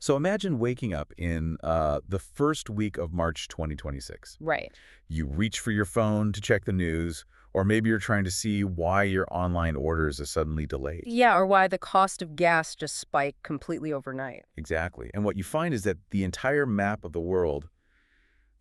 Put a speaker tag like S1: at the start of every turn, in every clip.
S1: So imagine waking up in the first week of March 2026.
S2: Right.
S1: You reach for your phone to check the news, or maybe you're trying to see why your online orders are suddenly delayed.
S2: Yeah, or why the cost of gas just spiked completely overnight.
S1: Exactly. And what you find is that the entire map of the world,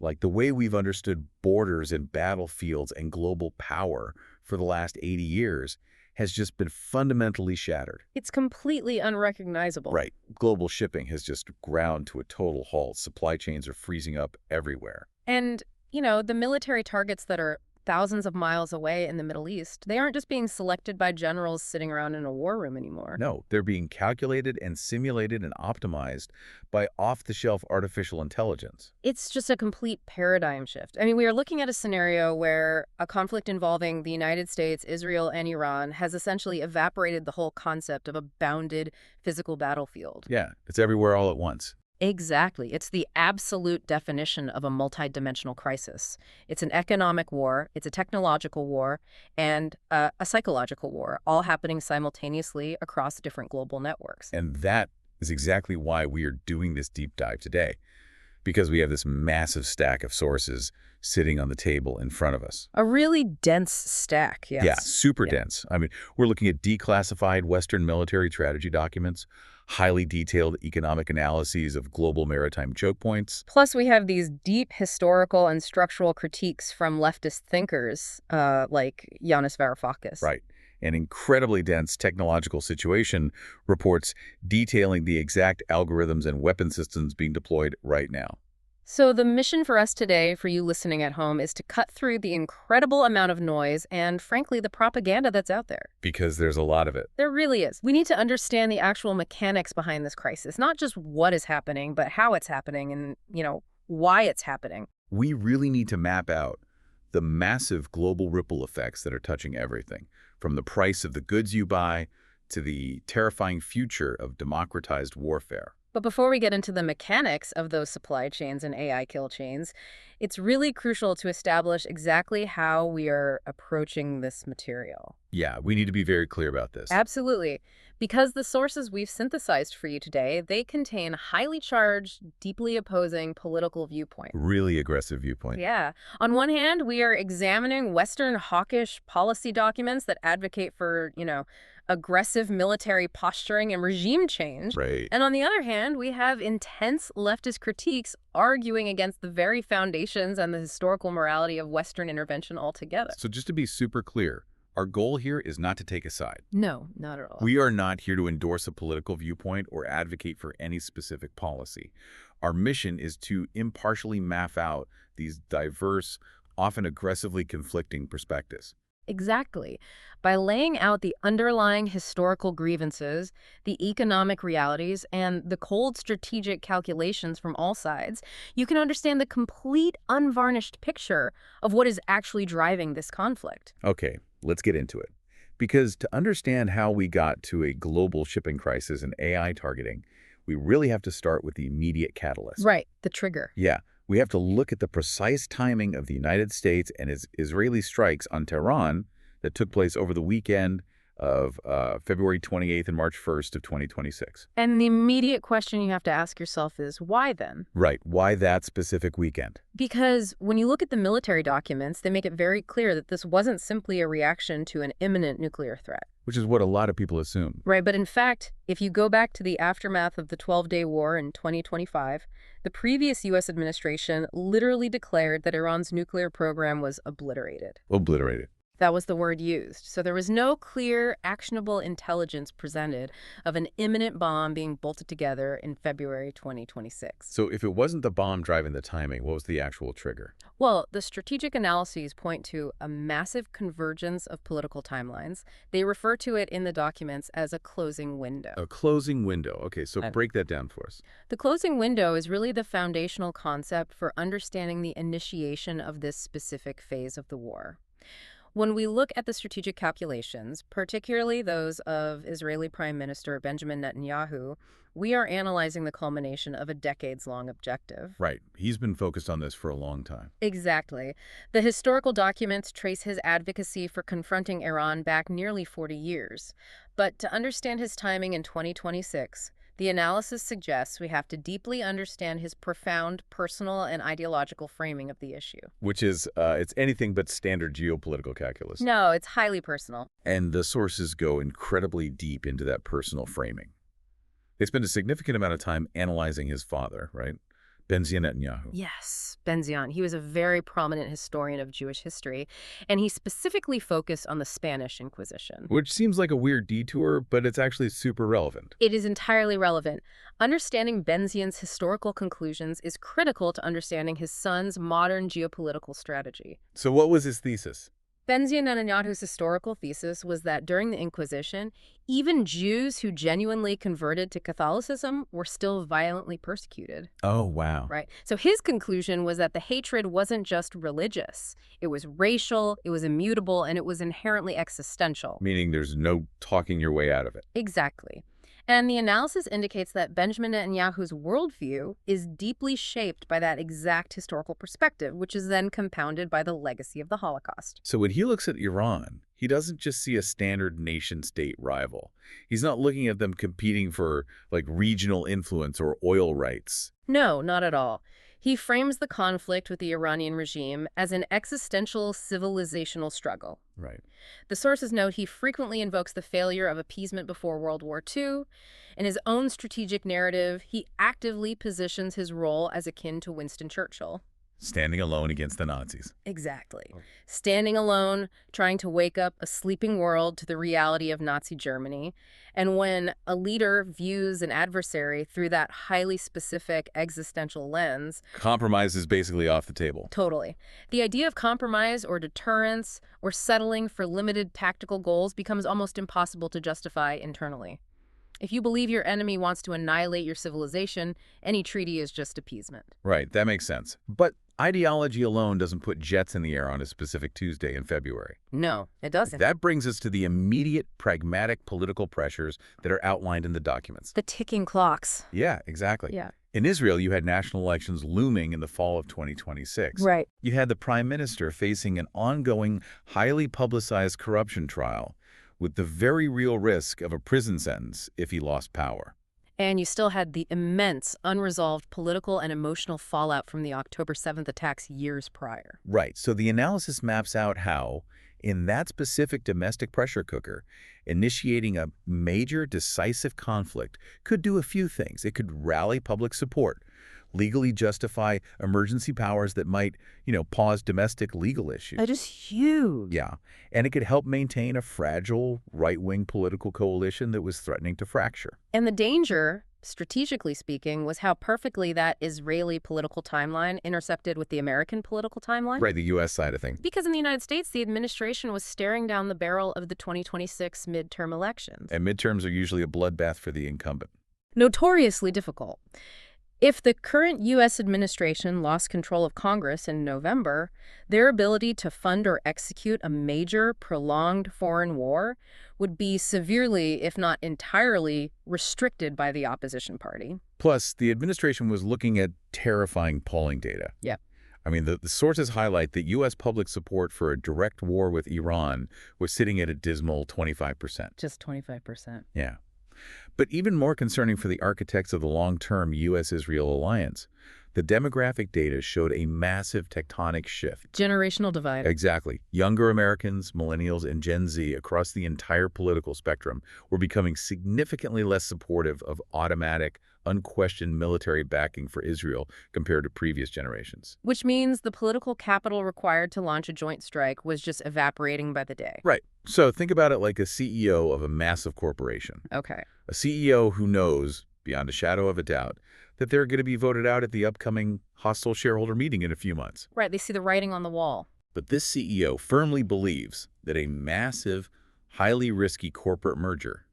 S1: like the way we've understood borders and battlefields and global power for the last 80 years, has just been fundamentally shattered.
S2: It's completely unrecognizable.
S1: Right. Global shipping has just ground to a total halt. Supply chains are freezing up everywhere.
S2: And, the military targets that are thousands of miles away in the Middle East, they aren't just being selected by generals sitting around in a war room anymore.
S1: No, they're being calculated and simulated and optimized by off-the-shelf artificial intelligence.
S2: It's just a complete paradigm shift. I mean, we are looking at a scenario where a conflict involving the United States, Israel, and Iran has essentially evaporated the whole concept of a bounded physical battlefield.
S1: Yeah, it's everywhere all at once.
S2: Exactly. It's the absolute definition of a multidimensional crisis. It's an economic war, it's a technological war, and a psychological war, all happening simultaneously across different global networks.
S1: And that is exactly why we are doing this deep dive today, because we have this massive stack of sources sitting on the table in front of us.
S2: A really dense stack, yes.
S1: Yeah, super
S2: Yeah.
S1: dense. I mean, we're looking at declassified Western military strategy documents, highly detailed economic analyses of global maritime choke points.
S2: Plus, we have these deep historical and structural critiques from leftist thinkers like Yanis Varoufakis.
S1: Right. An incredibly dense technological situation reports detailing the exact algorithms and weapon systems being deployed right now.
S2: So the mission for us today, for you listening at home, is to cut through the incredible amount of noise and, frankly, the propaganda that's out there.
S1: Because there's a lot of it.
S2: There really is. We need to understand the actual mechanics behind this crisis, not just what is happening, but how it's happening and, why it's happening.
S1: We really need to map out the massive global ripple effects that are touching everything, from the price of the goods you buy to the terrifying future of democratized warfare.
S2: But before we get into the mechanics of those supply chains and AI kill chains, it's really crucial to establish exactly how we are approaching this material.
S1: Yeah, we need to be very clear about this.
S2: Absolutely. Because the sources we've synthesized for you today, they contain highly charged, deeply opposing political viewpoints.
S1: Really aggressive viewpoint.
S2: Yeah. On one hand, we are examining Western hawkish policy documents that advocate for, aggressive military posturing and regime change.
S1: Right.
S2: And on the other hand, we have intense leftist critiques arguing against the very foundations and the historical morality of Western intervention altogether.
S1: So just to be super clear, our goal here is not to take a side.
S2: No, not at all.
S1: We are not here to endorse a political viewpoint or advocate for any specific policy. Our mission is to impartially map out these diverse, often aggressively conflicting perspectives.
S2: Exactly. By laying out the underlying historical grievances, the economic realities, and the cold strategic calculations from all sides, you can understand the complete unvarnished picture of what is actually driving this conflict.
S1: Okay, let's get into it. Because to understand how we got to a global shipping crisis and AI targeting, we really have to start with the immediate catalyst.
S2: Right, the trigger.
S1: Yeah, we have to look at the precise timing of the United States and its Israeli strikes on Tehran that took place over the weekend of February 28th and March 1st of 2026.
S2: And the immediate question you have to ask yourself is, why then?
S1: Right. Why that specific weekend?
S2: Because when you look at the military documents, they make it very clear that this wasn't simply a reaction to an imminent nuclear threat.
S1: Which is what a lot of people assume.
S2: Right, but in fact, if you go back to the aftermath of the 12-day war in 2025, the previous U.S. administration literally declared that Iran's nuclear program was obliterated.
S1: Obliterated.
S2: That was the word used. So there was no clear, actionable intelligence presented of an imminent bomb being bolted together in February 2026.
S1: So if it wasn't the bomb driving the timing, what was the actual trigger?
S2: Well, the strategic analyses point to a massive convergence of political timelines. They refer to it in the documents as a closing window.
S1: A closing window. Okay, so break that down for us.
S2: The closing window is really the foundational concept for understanding the initiation of this specific phase of the war. When we look at the strategic calculations, particularly those of Israeli Prime Minister Benjamin Netanyahu, we are analyzing the culmination of a decades-long objective.
S1: Right. He's been focused on this for a long time.
S2: Exactly. The historical documents trace his advocacy for confronting Iran back nearly 40 years. But to understand his timing in 2026, The analysis suggests we have to deeply understand his profound personal and ideological framing of the issue.
S1: Which is, it's anything but standard geopolitical calculus.
S2: No, it's highly personal.
S1: And the sources go incredibly deep into that personal framing. They spend a significant amount of time analyzing his father, right? Benjamin Netanyahu.
S2: Yes, Benzion. He was a very prominent historian of Jewish history, and he specifically focused on the Spanish Inquisition.
S1: Which seems like a weird detour, but it's actually super relevant.
S2: It is entirely relevant. Understanding Benzion's historical conclusions is critical to understanding his son's modern geopolitical strategy.
S1: So what was his thesis?
S2: Benzion Netanyahu's historical thesis was that during the Inquisition, even Jews who genuinely converted to Catholicism were still violently persecuted.
S1: Oh, wow.
S2: Right. So his conclusion was that the hatred wasn't just religious. It was racial, it was immutable, and it was inherently existential.
S1: Meaning there's no talking your way out of it.
S2: Exactly. And the analysis indicates that Benjamin Netanyahu's worldview is deeply shaped by that exact historical perspective, which is then compounded by the legacy of the Holocaust.
S1: So when he looks at Iran, he doesn't just see a standard nation-state rival. He's not looking at them competing for, like, regional influence or oil rights.
S2: No, not at all. He frames the conflict with the Iranian regime as an existential civilizational struggle.
S1: Right.
S2: The sources note he frequently invokes the failure of appeasement before World War II. In his own strategic narrative, he actively positions his role as akin to Winston Churchill.
S1: Standing alone against the Nazis.
S2: Exactly. Standing alone, trying to wake up a sleeping world to the reality of Nazi Germany. And when a leader views an adversary through that highly specific existential lens...
S1: Compromise is basically off the table.
S2: Totally. The idea of compromise or deterrence or settling for limited tactical goals becomes almost impossible to justify internally. If you believe your enemy wants to annihilate your civilization, any treaty is just appeasement.
S1: Right, that makes sense. But ideology alone doesn't put jets in the air on a specific Tuesday in February.
S2: No, it doesn't.
S1: That brings us to the immediate pragmatic political pressures that are outlined in the documents.
S2: The ticking clocks.
S1: Yeah, exactly.
S2: Yeah.
S1: In Israel, you had national elections looming in the fall of 2026.
S2: Right.
S1: You had the prime minister facing an ongoing, highly publicized corruption trial with the very real risk of a prison sentence if he lost power.
S2: And you still had the immense, unresolved political and emotional fallout from the October 7th attacks years prior.
S1: Right. So the analysis maps out how, in that specific domestic pressure cooker, initiating a major decisive conflict could do a few things. It could rally public support, legally justify emergency powers that might, pause domestic legal issues.
S2: That is huge.
S1: Yeah. And it could help maintain a fragile right-wing political coalition that was threatening to fracture.
S2: And the danger, strategically speaking, was how perfectly that Israeli political timeline intercepted with the American political timeline.
S1: Right, the U.S. side of things.
S2: Because in the United States, the administration was staring down the barrel of the 2026 midterm elections.
S1: And midterms are usually a bloodbath for the incumbent.
S2: Notoriously difficult. If the current U.S. administration lost control of Congress in November, their ability to fund or execute a major, prolonged foreign war would be severely, if not entirely, restricted by the opposition party.
S1: Plus, the administration was looking at terrifying polling data.
S2: Yep.
S1: I mean, the sources highlight that U.S. public support for a direct war with Iran was sitting at a dismal 25%.
S2: Just 25%.
S1: Yeah. But even more concerning for the architects of the long-term U.S.-Israel alliance, the demographic data showed a massive tectonic shift.
S2: Generational divide.
S1: Exactly. Younger Americans, millennials, and Gen Z across the entire political spectrum were becoming significantly less supportive of automatic, unquestioned military backing for Israel compared to previous generations.
S2: Which means the political capital required to launch a joint strike was just evaporating by the day.
S1: Right. So think about it like a CEO of a massive corporation.
S2: Okay.
S1: A CEO who knows, beyond a shadow of a doubt, that they're going to be voted out at the upcoming hostile shareholder meeting in a few months.
S2: Right, they see the writing on the wall.
S1: But this CEO firmly believes that a massive, highly risky corporate merger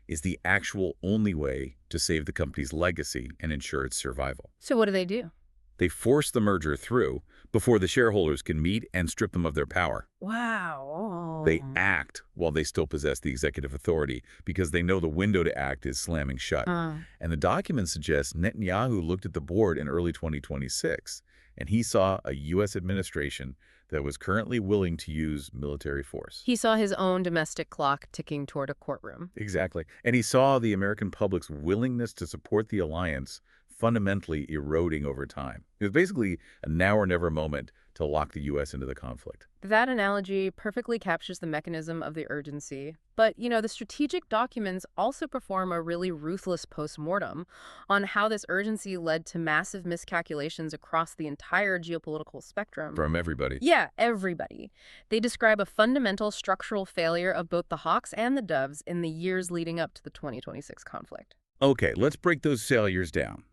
S1: is the actual only way to save the company's legacy and ensure its survival.
S2: So what do?
S1: They force the merger through before the shareholders can meet and strip them of their power.
S2: Wow.
S1: They act while they still possess the executive authority because they know the window to act is slamming shut. And the document suggests Netanyahu looked at the board in early 2026 and he saw a U.S. administration that was currently willing to use military force.
S2: He saw his own domestic clock ticking toward a courtroom.
S1: Exactly. And he saw the American public's willingness to support the alliance fundamentally eroding over time. It was basically a now or never moment to lock the U.S. into the conflict.
S2: That analogy perfectly captures the mechanism of the urgency. But, the strategic documents also perform a really ruthless postmortem on how this urgency led to massive miscalculations across the entire geopolitical spectrum.
S1: From everybody.
S2: Yeah, everybody. They describe a fundamental structural failure of both the hawks and the doves in the years leading up to the 2026 conflict.
S1: Okay, let's break those failures down.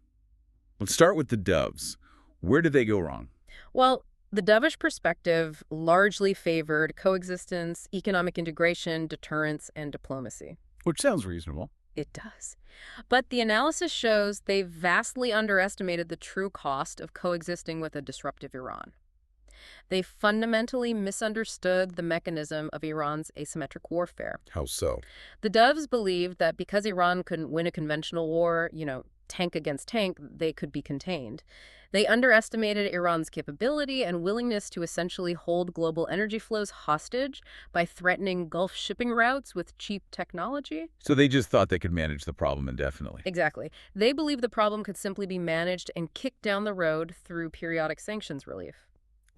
S1: Let's start with the doves. Where did they go wrong?
S2: Well, the dovish perspective largely favored coexistence, economic integration, deterrence, and diplomacy.
S1: Which sounds reasonable.
S2: It does. But the analysis shows they vastly underestimated the true cost of coexisting with a disruptive Iran. They fundamentally misunderstood the mechanism of Iran's asymmetric warfare.
S1: How so?
S2: The doves believed that because Iran couldn't win a conventional war, tank against tank, they could be contained. They underestimated Iran's capability and willingness to essentially hold global energy flows hostage by threatening Gulf shipping routes with cheap technology.
S1: So they just thought they could manage the problem indefinitely.
S2: Exactly. They believed the problem could simply be managed and kicked down the road through periodic sanctions relief.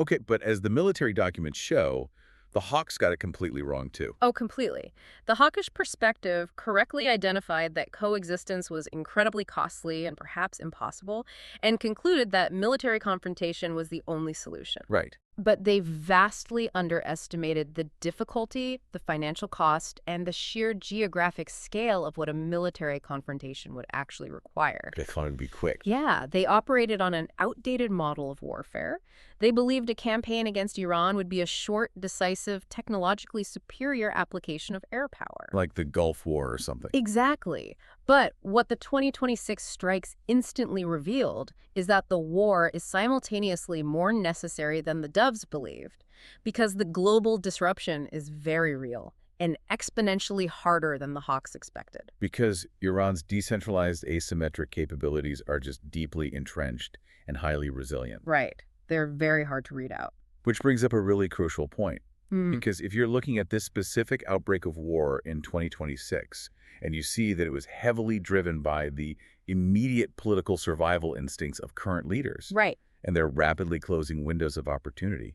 S1: Okay, but as the military documents show, the hawks got it completely wrong too.
S2: Oh, completely. The hawkish perspective correctly identified that coexistence was incredibly costly and perhaps impossible, and concluded that military confrontation was the only solution.
S1: Right.
S2: But they vastly underestimated the difficulty, the financial cost, and the sheer geographic scale of what a military confrontation would actually require.
S1: They thought it'd be quick.
S2: Yeah, they operated on an outdated model of warfare. They believed a campaign against Iran would be a short, decisive, technologically superior application of air power.
S1: Like the Gulf War or something.
S2: Exactly. But what the 2026 strikes instantly revealed is that the war is simultaneously more necessary than the doves believed, because the global disruption is very real and exponentially harder than the hawks expected.
S1: Because Iran's decentralized asymmetric capabilities are just deeply entrenched and highly resilient.
S2: Right. They're very hard to read out.
S1: Which brings up a really crucial point. Because if you're looking at this specific outbreak of war in 2026, and you see that it was heavily driven by the immediate political survival instincts of current leaders,
S2: Right.
S1: and their rapidly closing windows of opportunity,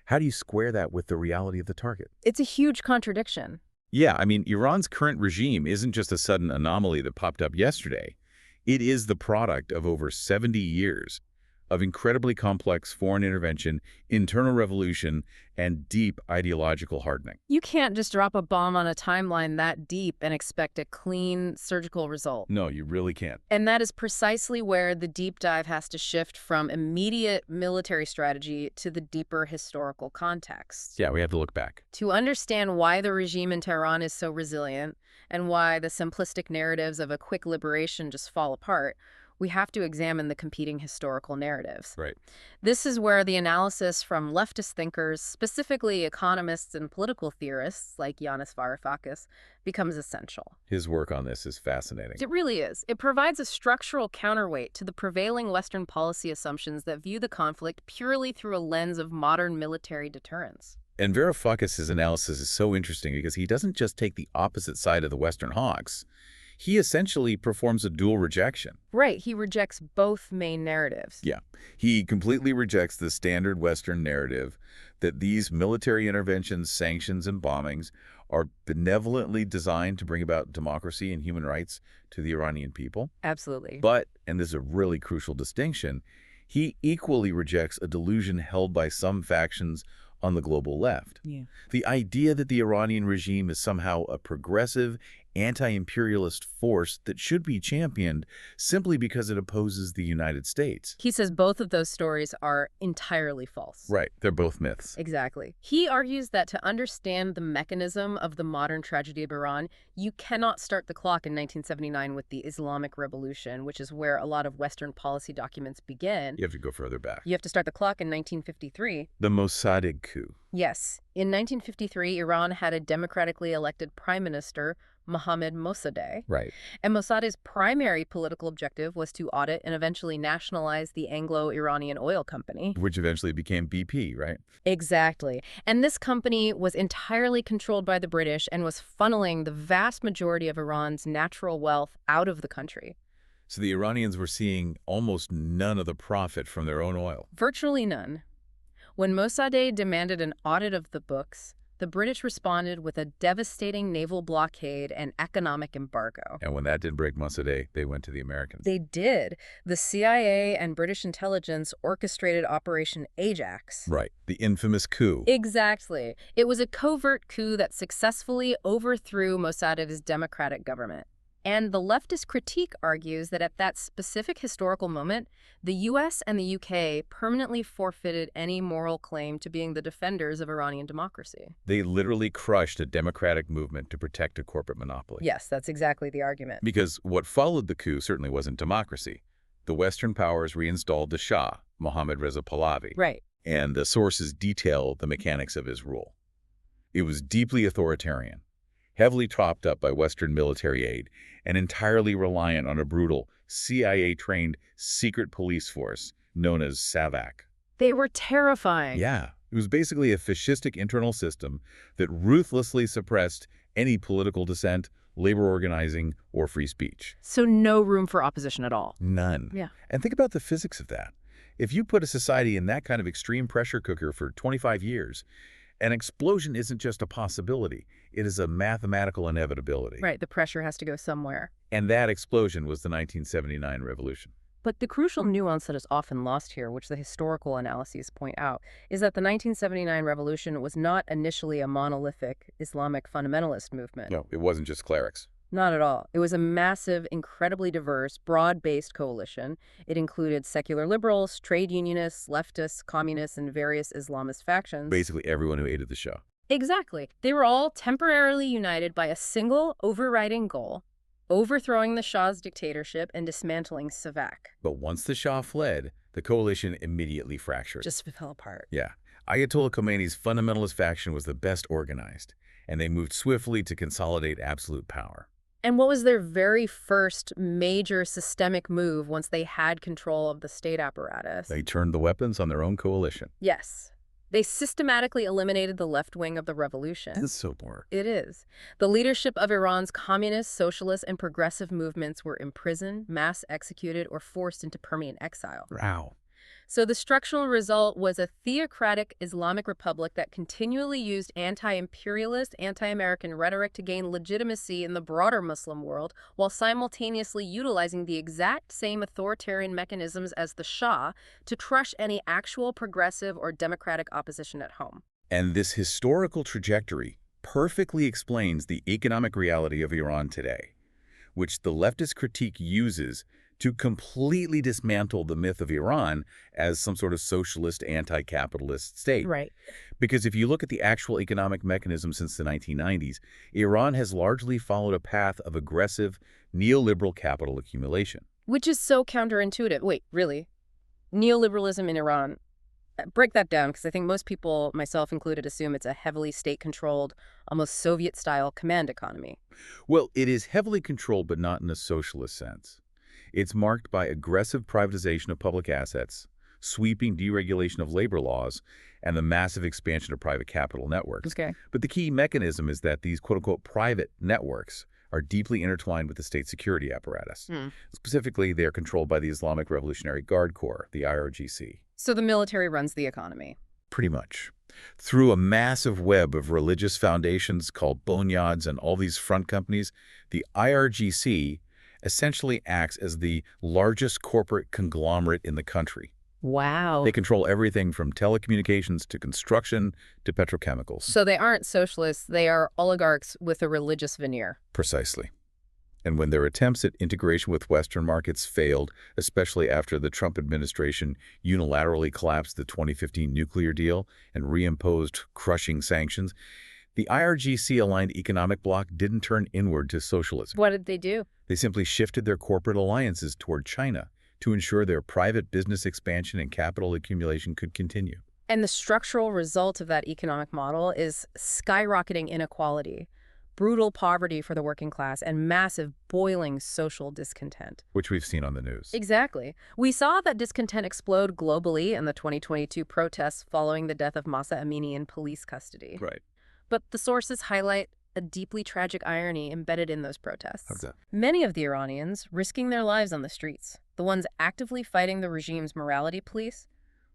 S1: how do you square that with the reality of the target?
S2: It's a huge contradiction.
S1: Yeah, I mean, Iran's current regime isn't just a sudden anomaly that popped up yesterday. It is the product of over 70 years of incredibly complex foreign intervention, internal revolution, and deep ideological hardening.
S2: You can't just drop a bomb on a timeline that deep and expect a clean surgical result.
S1: No, you really can't.
S2: And that is precisely where the deep dive has to shift from immediate military strategy to the deeper historical context.
S1: Yeah, we have to look back.
S2: To understand why the regime in Tehran is so resilient and why the simplistic narratives of a quick liberation just fall apart, we have to examine the competing historical narratives.
S1: Right.
S2: This is where the analysis from leftist thinkers, specifically economists and political theorists like Yanis Varoufakis, becomes essential.
S1: His work on this is fascinating.
S2: It really is. It provides a structural counterweight to the prevailing Western policy assumptions that view the conflict purely through a lens of modern military deterrence.
S1: And Varoufakis' analysis is so interesting because he doesn't just take the opposite side of the Western hawks. He essentially performs a dual rejection.
S2: Right. He rejects both main narratives.
S1: Yeah. He completely rejects the standard Western narrative that these military interventions, sanctions, and bombings are benevolently designed to bring about democracy and human rights to the Iranian people.
S2: Absolutely.
S1: But, and this is a really crucial distinction, he equally rejects a delusion held by some factions on the global left.
S2: Yeah.
S1: The idea that the Iranian regime is somehow a progressive, anti-imperialist force that should be championed simply because it opposes the United States.
S2: He says both of those stories are entirely false.
S1: Right. They're both myths.
S2: Exactly. He argues that to understand the mechanism of the modern tragedy of Iran, you cannot start the clock in 1979 with the Islamic Revolution, which is where a lot of Western policy documents begin.
S1: You have to go further back.
S2: You have to start the clock in 1953.
S1: The Mossadegh coup.
S2: Yes. In 1953, Iran had a democratically elected prime minister, Mohammad Mossadegh.
S1: Right.
S2: And Mossadegh's primary political objective was to audit and eventually nationalize the Anglo-Iranian oil company.
S1: Which eventually became BP, right?
S2: Exactly. And this company was entirely controlled by the British and was funneling the vast majority of Iran's natural wealth out of the country.
S1: So the Iranians were seeing almost none of the profit from their own oil.
S2: Virtually none. When Mossadegh demanded an audit of the books, the British responded with a devastating naval blockade and economic embargo.
S1: And when that didn't break Mossadegh, they went to the Americans.
S2: They did. The CIA and British intelligence orchestrated Operation Ajax.
S1: Right. The infamous coup.
S2: Exactly. It was a covert coup that successfully overthrew Mossadegh's democratic government. And the leftist critique argues that at that specific historical moment, the US and the UK permanently forfeited any moral claim to being the defenders of Iranian democracy.
S1: They literally crushed a democratic movement to protect a corporate monopoly.
S2: Yes, that's exactly the argument.
S1: Because what followed the coup certainly wasn't democracy. The Western powers reinstalled the Shah, Mohammad Reza Pahlavi.
S2: Right.
S1: And the sources detail the mechanics of his rule. It was deeply authoritarian, heavily topped up by Western military aid, and entirely reliant on a brutal, CIA-trained secret police force known as SAVAK.
S2: They were terrifying.
S1: Yeah, it was basically a fascistic internal system that ruthlessly suppressed any political dissent, labor organizing, or free speech.
S2: So no room for opposition at all.
S1: None.
S2: Yeah.
S1: And think about the physics of that. If you put a society in that kind of extreme pressure cooker for 25 years, an explosion isn't just a possibility. It is a mathematical inevitability.
S2: Right, the pressure has to go somewhere.
S1: And that explosion was the 1979 revolution.
S2: But the crucial nuance that is often lost here, which the historical analyses point out, is that the 1979 revolution was not initially a monolithic Islamic fundamentalist movement.
S1: No, it wasn't just clerics.
S2: Not at all. It was a massive, incredibly diverse, broad-based coalition. It included secular liberals, trade unionists, leftists, communists, and various Islamist factions.
S1: Basically everyone who aided the Shah.
S2: Exactly. They were all temporarily united by a single overriding goal: overthrowing the Shah's dictatorship and dismantling SAVAK.
S1: But once the Shah fled, the coalition immediately fractured.
S2: Just fell apart.
S1: Yeah. Ayatollah Khomeini's fundamentalist faction was the best organized, and they moved swiftly to consolidate absolute power.
S2: And what was their very first major systemic move once they had control of the state apparatus?
S1: They turned the weapons on their own coalition.
S2: Yes. They systematically eliminated the left wing of the revolution.
S1: That's so boring.
S2: It is. The leadership of Iran's communist, socialist, and progressive movements were imprisoned, mass executed, or forced into permanent exile.
S1: Wow.
S2: So the structural result was a theocratic Islamic republic that continually used anti-imperialist, anti-American rhetoric to gain legitimacy in the broader Muslim world, while simultaneously utilizing the exact same authoritarian mechanisms as the Shah to crush any actual progressive or democratic opposition at home.
S1: And this historical trajectory perfectly explains the economic reality of Iran today, which the leftist critique uses to completely dismantle the myth of Iran as some sort of socialist, anti-capitalist state.
S2: Right.
S1: Because if you look at the actual economic mechanism since the 1990s, Iran has largely followed a path of aggressive, neoliberal capital accumulation.
S2: Which is so counterintuitive. Wait, really? Neoliberalism in Iran. Break that down, because I think most people, myself included, assume it's a heavily state-controlled, almost Soviet-style command economy.
S1: Well, it is heavily controlled, but not in a socialist sense. It's marked by aggressive privatization of public assets, sweeping deregulation of labor laws, and the massive expansion of private capital networks.
S2: Okay.
S1: But the key mechanism is that these quote-unquote private networks are deeply intertwined with the state security apparatus. Specifically, they are controlled by the Islamic Revolutionary Guard Corps, the IRGC.
S2: So the military runs the economy.
S1: Pretty much. Through a massive web of religious foundations called bonyads and all these front companies, the IRGC essentially acts as the largest corporate conglomerate in the country.
S2: Wow.
S1: They control everything from telecommunications to construction to petrochemicals.
S2: So they aren't socialists, they are oligarchs with a religious veneer.
S1: Precisely. And when their attempts at integration with Western markets failed, especially after the Trump administration unilaterally collapsed the 2015 nuclear deal and reimposed crushing sanctions, the IRGC-aligned economic bloc didn't turn inward to socialism.
S2: What did they do?
S1: They simply shifted their corporate alliances toward China to ensure their private business expansion and capital accumulation could continue.
S2: And the structural result of that economic model is skyrocketing inequality. brutal poverty for the working class, and massive boiling social discontent.
S1: Which we've seen on the news.
S2: Exactly. We saw that discontent explode globally in the 2022 protests following the death of Masa Amini in police custody.
S1: Right.
S2: But the sources highlight a deeply tragic irony embedded in those
S1: How's
S2: protests.
S1: that?
S2: Many of the Iranians risking their lives on the streets, the ones actively fighting the regime's morality police,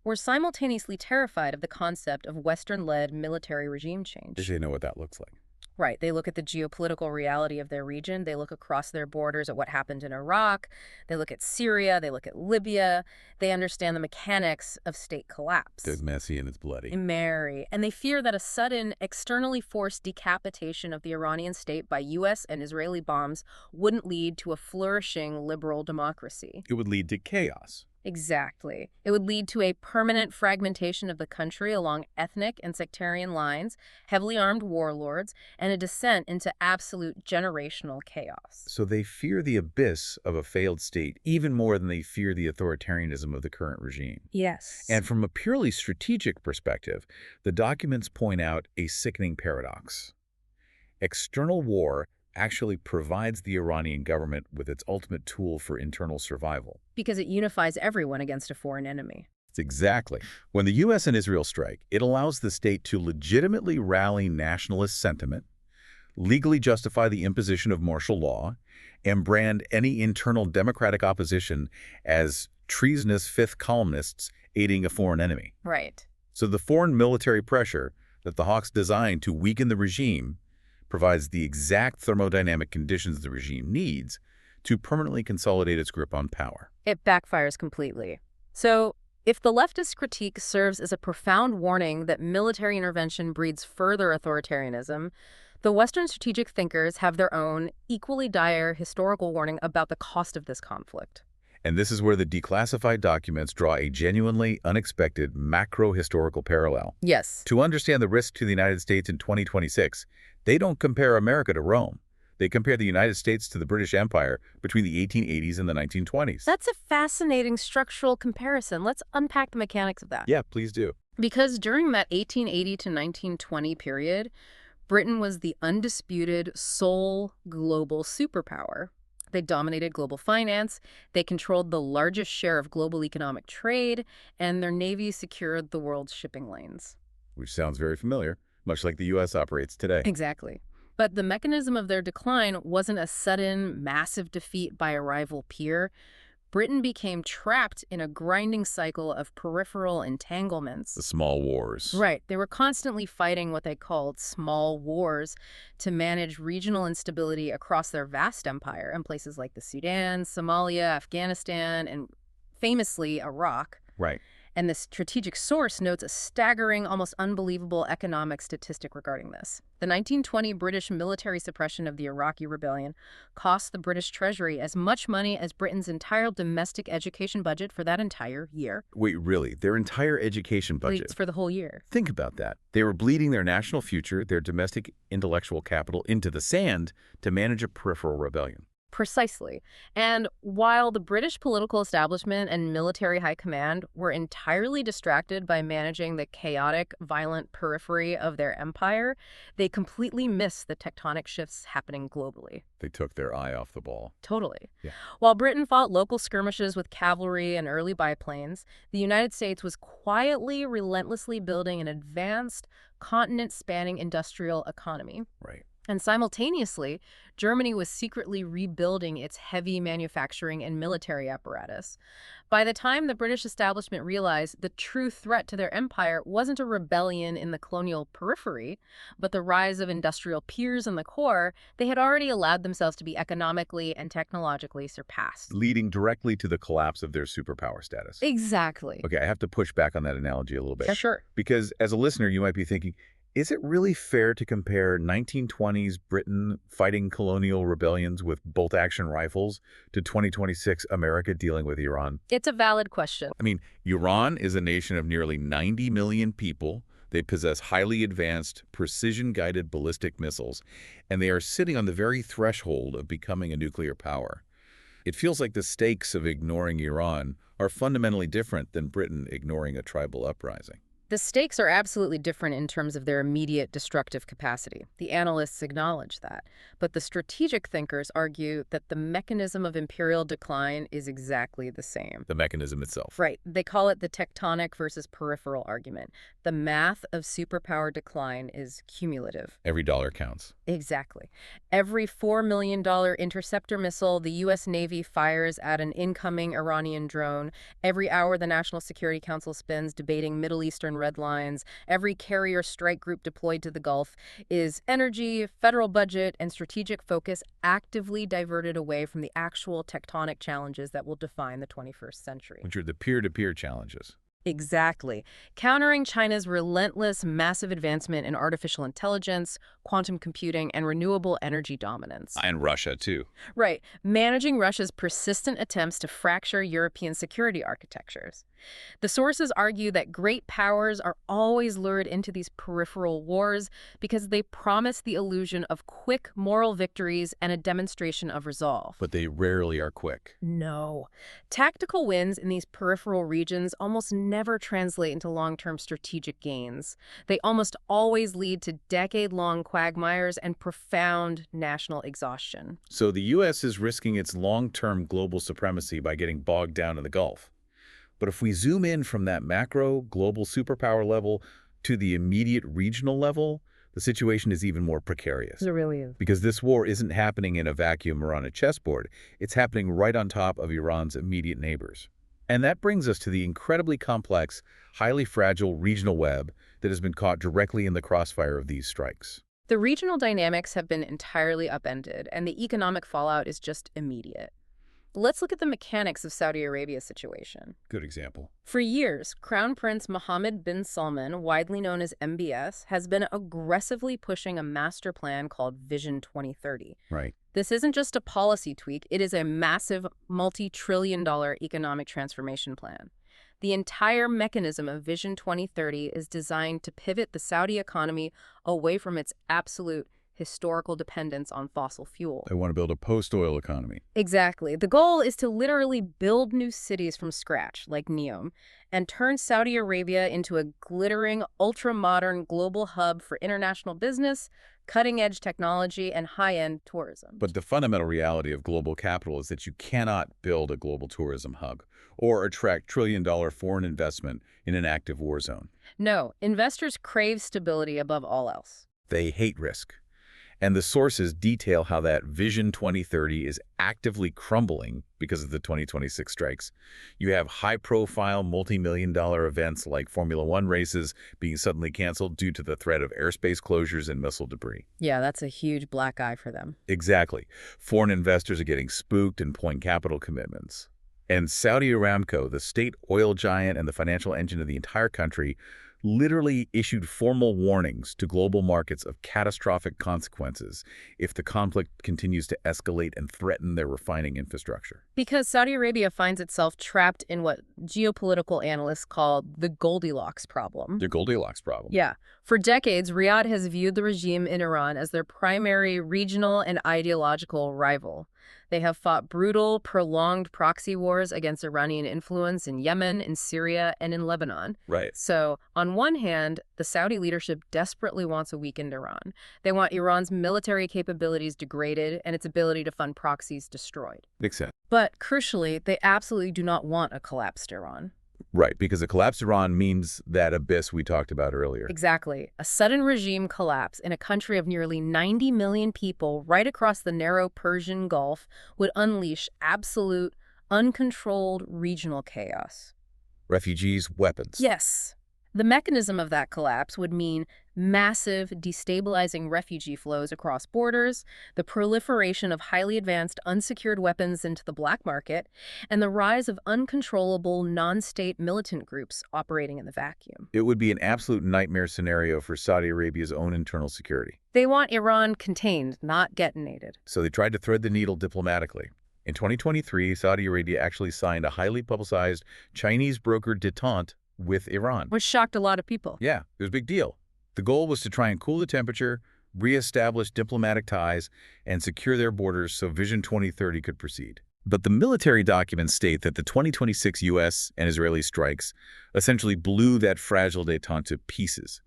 S2: were simultaneously terrified of the concept of Western-led military regime change.
S1: They know what that looks like.
S2: Right. They look at the geopolitical reality of their region. They look across their borders at what happened in Iraq. They look at Syria. They look at Libya. They understand the mechanics of state collapse.
S1: It's messy and it's bloody.
S2: And they fear that a sudden, externally forced decapitation of the Iranian state by U.S. and Israeli bombs wouldn't lead to a flourishing liberal democracy.
S1: It would lead to chaos.
S2: Exactly. It would lead to a permanent fragmentation of the country along ethnic and sectarian lines, heavily armed warlords, and a descent into absolute generational chaos.
S1: So they fear the abyss of a failed state even more than they fear the authoritarianism of the current regime.
S2: Yes.
S1: And from a purely strategic perspective, the documents point out a sickening paradox. External war actually provides the Iranian government with its ultimate tool for internal survival.
S2: Because it unifies everyone against a foreign enemy.
S1: It's exactly. When the U.S. and Israel strike, it allows the state to legitimately rally nationalist sentiment, legally justify the imposition of martial law, and brand any internal democratic opposition as treasonous fifth columnists aiding a foreign enemy.
S2: Right.
S1: So the foreign military pressure that the Hawks designed to weaken the regime provides the exact thermodynamic conditions the regime needs to permanently consolidate its grip on power.
S2: It backfires completely. So, if the leftist critique serves as a profound warning that military intervention breeds further authoritarianism, the Western strategic thinkers have their own, equally dire historical warning about the cost of this conflict.
S1: And this is where the declassified documents draw a genuinely unexpected macro-historical parallel.
S2: Yes.
S1: To understand the risk to the United States in 2026, they don't compare America to Rome. They compare the United States to the British Empire between the 1880s and the 1920s.
S2: That's a fascinating structural comparison. Let's unpack the mechanics of that.
S1: Yeah, please do.
S2: Because during that 1880 to 1920 period, Britain was the undisputed sole global superpower. They dominated global finance, they controlled the largest share of global economic trade, and their navy secured the world's shipping lanes.
S1: Which sounds very familiar, much like the U.S. operates today.
S2: Exactly. But the mechanism of their decline wasn't a sudden, massive defeat by a rival peer. Britain became trapped in a grinding cycle of peripheral entanglements.
S1: The small wars.
S2: Right. They were constantly fighting what they called small wars to manage regional instability across their vast empire in places like the Sudan, Somalia, Afghanistan, and famously Iraq.
S1: Right.
S2: And the strategic source notes a staggering, almost unbelievable economic statistic regarding this. The 1920 British military suppression of the Iraqi rebellion cost the British Treasury as much money as Britain's entire domestic education budget for that entire year.
S1: Wait, really? Their entire education budget?
S2: For the whole year.
S1: Think about that. They were bleeding their national future, their domestic intellectual capital, into the sand to manage a peripheral rebellion.
S2: Precisely. And while the British political establishment and military high command were entirely distracted by managing the chaotic, violent periphery of their empire, they completely missed the tectonic shifts happening globally.
S1: They took their eye off the ball.
S2: Totally.
S1: Yeah.
S2: While Britain fought local skirmishes with cavalry and early biplanes, the United States was quietly, relentlessly building an advanced, continent-spanning industrial economy.
S1: Right.
S2: And simultaneously, Germany was secretly rebuilding its heavy manufacturing and military apparatus. By the time the British establishment realized the true threat to their empire wasn't a rebellion in the colonial periphery, but the rise of industrial peers in the core, they had already allowed themselves to be economically and technologically surpassed.
S1: Leading directly to the collapse of their superpower status.
S2: Exactly.
S1: Okay, I have to push back on that analogy a little bit.
S2: Yeah, sure.
S1: Because as a listener, you might be thinking, is it really fair to compare 1920s Britain fighting colonial rebellions with bolt-action rifles to 2026 America dealing with Iran?
S2: It's a valid question.
S1: I mean, Iran is a nation of nearly 90 million people. They possess highly advanced, precision-guided ballistic missiles, and they are sitting on the very threshold of becoming a nuclear power. It feels like the stakes of ignoring Iran are fundamentally different than Britain ignoring a tribal uprising.
S2: The stakes are absolutely different in terms of their immediate destructive capacity. The analysts acknowledge that. But the strategic thinkers argue that the mechanism of imperial decline is exactly the same.
S1: The mechanism itself.
S2: Right. They call it the tectonic versus peripheral argument. The math of superpower decline is cumulative.
S1: Every dollar counts.
S2: Exactly. Every $4 million interceptor missile the U.S. Navy fires at an incoming Iranian drone, every hour the National Security Council spends debating Middle Eastern red lines, every carrier strike group deployed to the Gulf, is energy, federal budget, and strategic focus actively diverted away from the actual tectonic challenges that will define the 21st century.
S1: Which are the peer-to-peer challenges.
S2: Exactly. Countering China's relentless, massive advancement in artificial intelligence, quantum computing, and renewable energy dominance.
S1: And Russia, too.
S2: Right. Managing Russia's persistent attempts to fracture European security architectures. The sources argue that great powers are always lured into these peripheral wars because they promise the illusion of quick moral victories and a demonstration of resolve.
S1: But they rarely are quick.
S2: No. Tactical wins in these peripheral regions almost never translate into long-term strategic gains. They almost always lead to decade-long quagmires and profound national exhaustion.
S1: So the U.S. is risking its long-term global supremacy by getting bogged down in the Gulf. But if we zoom in from that macro global superpower level to the immediate regional level, the situation is even more precarious.
S2: It really is.
S1: Because this war isn't happening in a vacuum or on a chessboard. It's happening right on top of Iran's immediate neighbors. And that brings us to the incredibly complex, highly fragile regional web that has been caught directly in the crossfire of these strikes.
S2: The regional dynamics have been entirely upended, and the economic fallout is just immediate. Let's look at the mechanics of Saudi Arabia's situation.
S1: Good example.
S2: For years, Crown Prince Mohammed bin Salman, widely known as MBS, has been aggressively pushing a master plan called Vision 2030.
S1: Right.
S2: This isn't just a policy tweak, it is a massive, multi-trillion-dollar economic transformation plan. The entire mechanism of Vision 2030 is designed to pivot the Saudi economy away from its absolute historical dependence on fossil fuel.
S1: They want to build a post-oil economy.
S2: Exactly. The goal is to literally build new cities from scratch, like Neom, and turn Saudi Arabia into a glittering, ultra-modern global hub for international business, cutting-edge technology, and high-end tourism.
S1: But the fundamental reality of global capital is that you cannot build a global tourism hub or attract trillion-dollar foreign investment in an active war zone.
S2: No, investors crave stability above all else.
S1: They hate risk. And the sources detail how that Vision 2030 is actively crumbling because of the 2026 strikes. You have high-profile, multi-million-dollar events like Formula One races being suddenly canceled due to the threat of airspace closures and missile debris.
S2: Yeah, that's a huge black eye for them.
S1: Exactly. Foreign investors are getting spooked and pulling capital commitments. And Saudi Aramco, the state oil giant and the financial engine of the entire country, literally issued formal warnings to global markets of catastrophic consequences if the conflict continues to escalate and threaten their refining infrastructure.
S2: Because Saudi Arabia finds itself trapped in what geopolitical analysts call the Goldilocks problem.
S1: The Goldilocks problem.
S2: Yeah. For decades, Riyadh has viewed the regime in Iran as their primary regional and ideological rival. They have fought brutal, prolonged proxy wars against Iranian influence in Yemen, in Syria, and in Lebanon.
S1: Right.
S2: So, on one hand, the Saudi leadership desperately wants a weakened Iran. They want Iran's military capabilities degraded and its ability to fund proxies destroyed.
S1: Makes sense.
S2: But, crucially, they absolutely do not want a collapsed Iran.
S1: Right, because a collapsed Iran means that abyss we talked about earlier.
S2: Exactly. A sudden regime collapse in a country of nearly 90 million people right across the narrow Persian Gulf would unleash absolute, uncontrolled regional chaos.
S1: Refugees, weapons.
S2: Yes. The mechanism of that collapse would mean massive, destabilizing refugee flows across borders, the proliferation of highly advanced, unsecured weapons into the black market, and the rise of uncontrollable, non-state militant groups operating in the vacuum.
S1: It would be an absolute nightmare scenario for Saudi Arabia's own internal security.
S2: They want Iran contained, not detonated.
S1: So they tried to thread the needle diplomatically. In 2023, Saudi Arabia actually signed a highly publicized Chinese-brokered détente with Iran.
S2: Which shocked a lot of people.
S1: Yeah, it was a big deal. The goal was to try and cool the temperature, reestablish diplomatic ties, and secure their borders so Vision 2030 could proceed. But the military documents state that the 2026 U.S. and Israeli strikes essentially blew that fragile détente to pieces.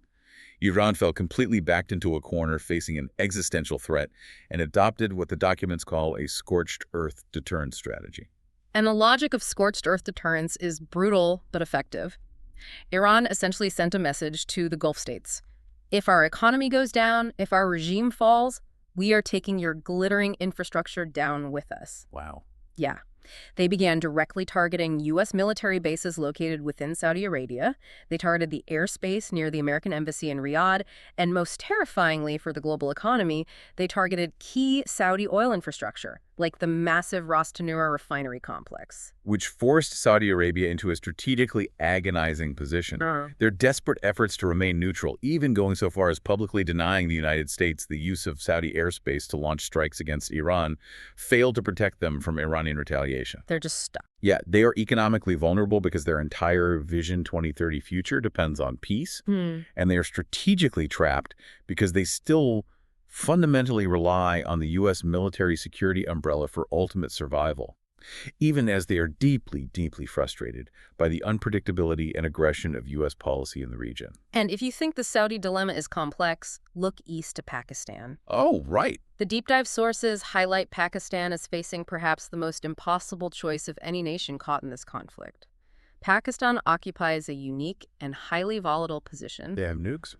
S1: Iran fell completely backed into a corner facing an existential threat and adopted what the documents call a scorched earth deterrence strategy.
S2: And the logic of scorched earth deterrence is brutal but effective. Iran essentially sent a message to the Gulf states. If our economy goes down, if our regime falls, we are taking your glittering infrastructure down with us.
S1: Wow.
S2: Yeah. They began directly targeting U.S. military bases located within Saudi Arabia. They targeted the airspace near the American embassy in Riyadh. And most terrifyingly for the global economy, they targeted key Saudi oil infrastructure, like the massive Ras Tanura refinery complex.
S1: Which forced Saudi Arabia into a strategically agonizing position. Their desperate efforts to remain neutral, even going so far as publicly denying the United States the use of Saudi airspace to launch strikes against Iran, failed to protect them from Iranian retaliation.
S2: They're just stuck.
S1: Yeah, they are economically vulnerable because their entire Vision 2030 future depends on peace, and they are strategically trapped because they still fundamentally rely on the U.S. military security umbrella for ultimate survival, even as they are deeply, deeply frustrated by the unpredictability and aggression of U.S. policy in the region.
S2: And if you think the Saudi dilemma is complex, look east to Pakistan.
S1: Oh, right.
S2: The deep dive sources highlight Pakistan as facing perhaps the most impossible choice of any nation caught in this conflict. Pakistan occupies a unique and highly volatile position.
S1: They have nukes?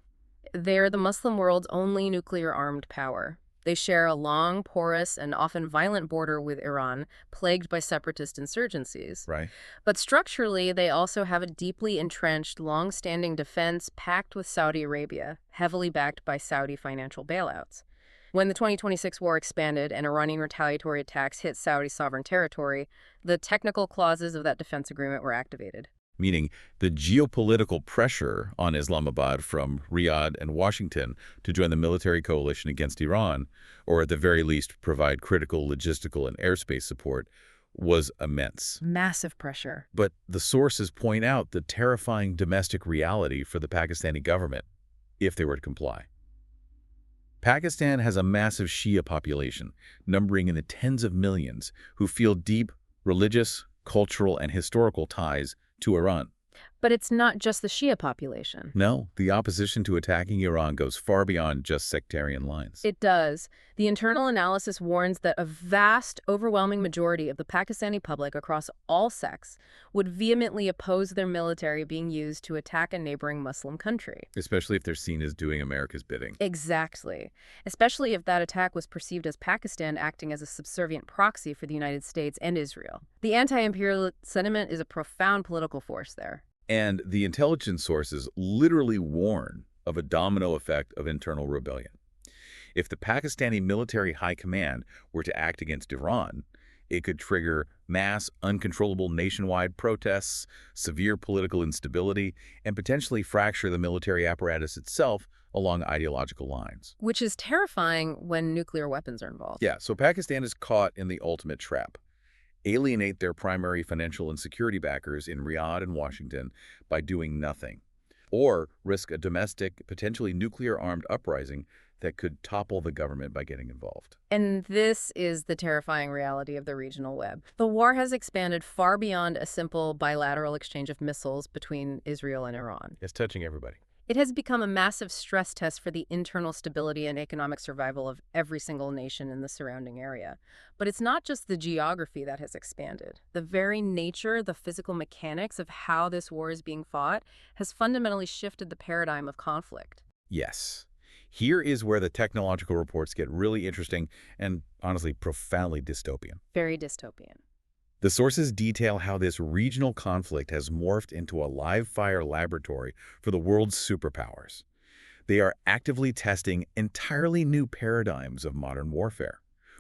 S2: They're the Muslim world's only nuclear-armed power. They share a long, porous, and often violent border with Iran, plagued by separatist insurgencies.
S1: Right.
S2: But structurally, they also have a deeply entrenched, long-standing defense pact with Saudi Arabia, heavily backed by Saudi financial bailouts. When the 2026 war expanded and Iranian retaliatory attacks hit Saudi sovereign territory, the technical clauses of that defense agreement were activated.
S1: Meaning the geopolitical pressure on Islamabad from Riyadh and Washington to join the military coalition against Iran, or at the very least provide critical logistical and airspace support, was immense.
S2: Massive pressure.
S1: But the sources point out the terrifying domestic reality for the Pakistani government, if they were to comply. Pakistan has a massive Shia population, numbering in the tens of millions, who feel deep religious, cultural, and historical ties to Iran.
S2: But it's not just the Shia population.
S1: No, the opposition to attacking Iran goes far beyond just sectarian lines.
S2: It does. The internal analysis warns that a vast, overwhelming majority of the Pakistani public across all sects would vehemently oppose their military being used to attack a neighboring Muslim country.
S1: Especially if they're seen as doing America's bidding.
S2: Exactly. Especially if that attack was perceived as Pakistan acting as a subservient proxy for the United States and Israel. The anti-imperial sentiment is a profound political force there.
S1: And the intelligence sources literally warn of a domino effect of internal rebellion. If the Pakistani military high command were to act against Iran, it could trigger mass, uncontrollable nationwide protests, severe political instability, and potentially fracture the military apparatus itself along ideological lines.
S2: Which is terrifying when nuclear weapons are involved.
S1: Yeah, so Pakistan is caught in the ultimate trap. Alienate their primary financial and security backers in Riyadh and Washington by doing nothing, or risk a domestic, potentially nuclear-armed uprising that could topple the government by getting involved.
S2: And this is the terrifying reality of the regional web. The war has expanded far beyond a simple bilateral exchange of missiles between Israel and Iran.
S1: It's touching everybody.
S2: It has become a massive stress test for the internal stability and economic survival of every single nation in the surrounding area. But it's not just the geography that has expanded. The very nature, the physical mechanics of how this war is being fought has fundamentally shifted the paradigm of conflict.
S1: Yes. Here is where the technological reports get really interesting and, honestly, profoundly dystopian.
S2: Very dystopian.
S1: The sources detail how this regional conflict has morphed into a live-fire laboratory for the world's superpowers. They are actively testing entirely new paradigms of modern warfare.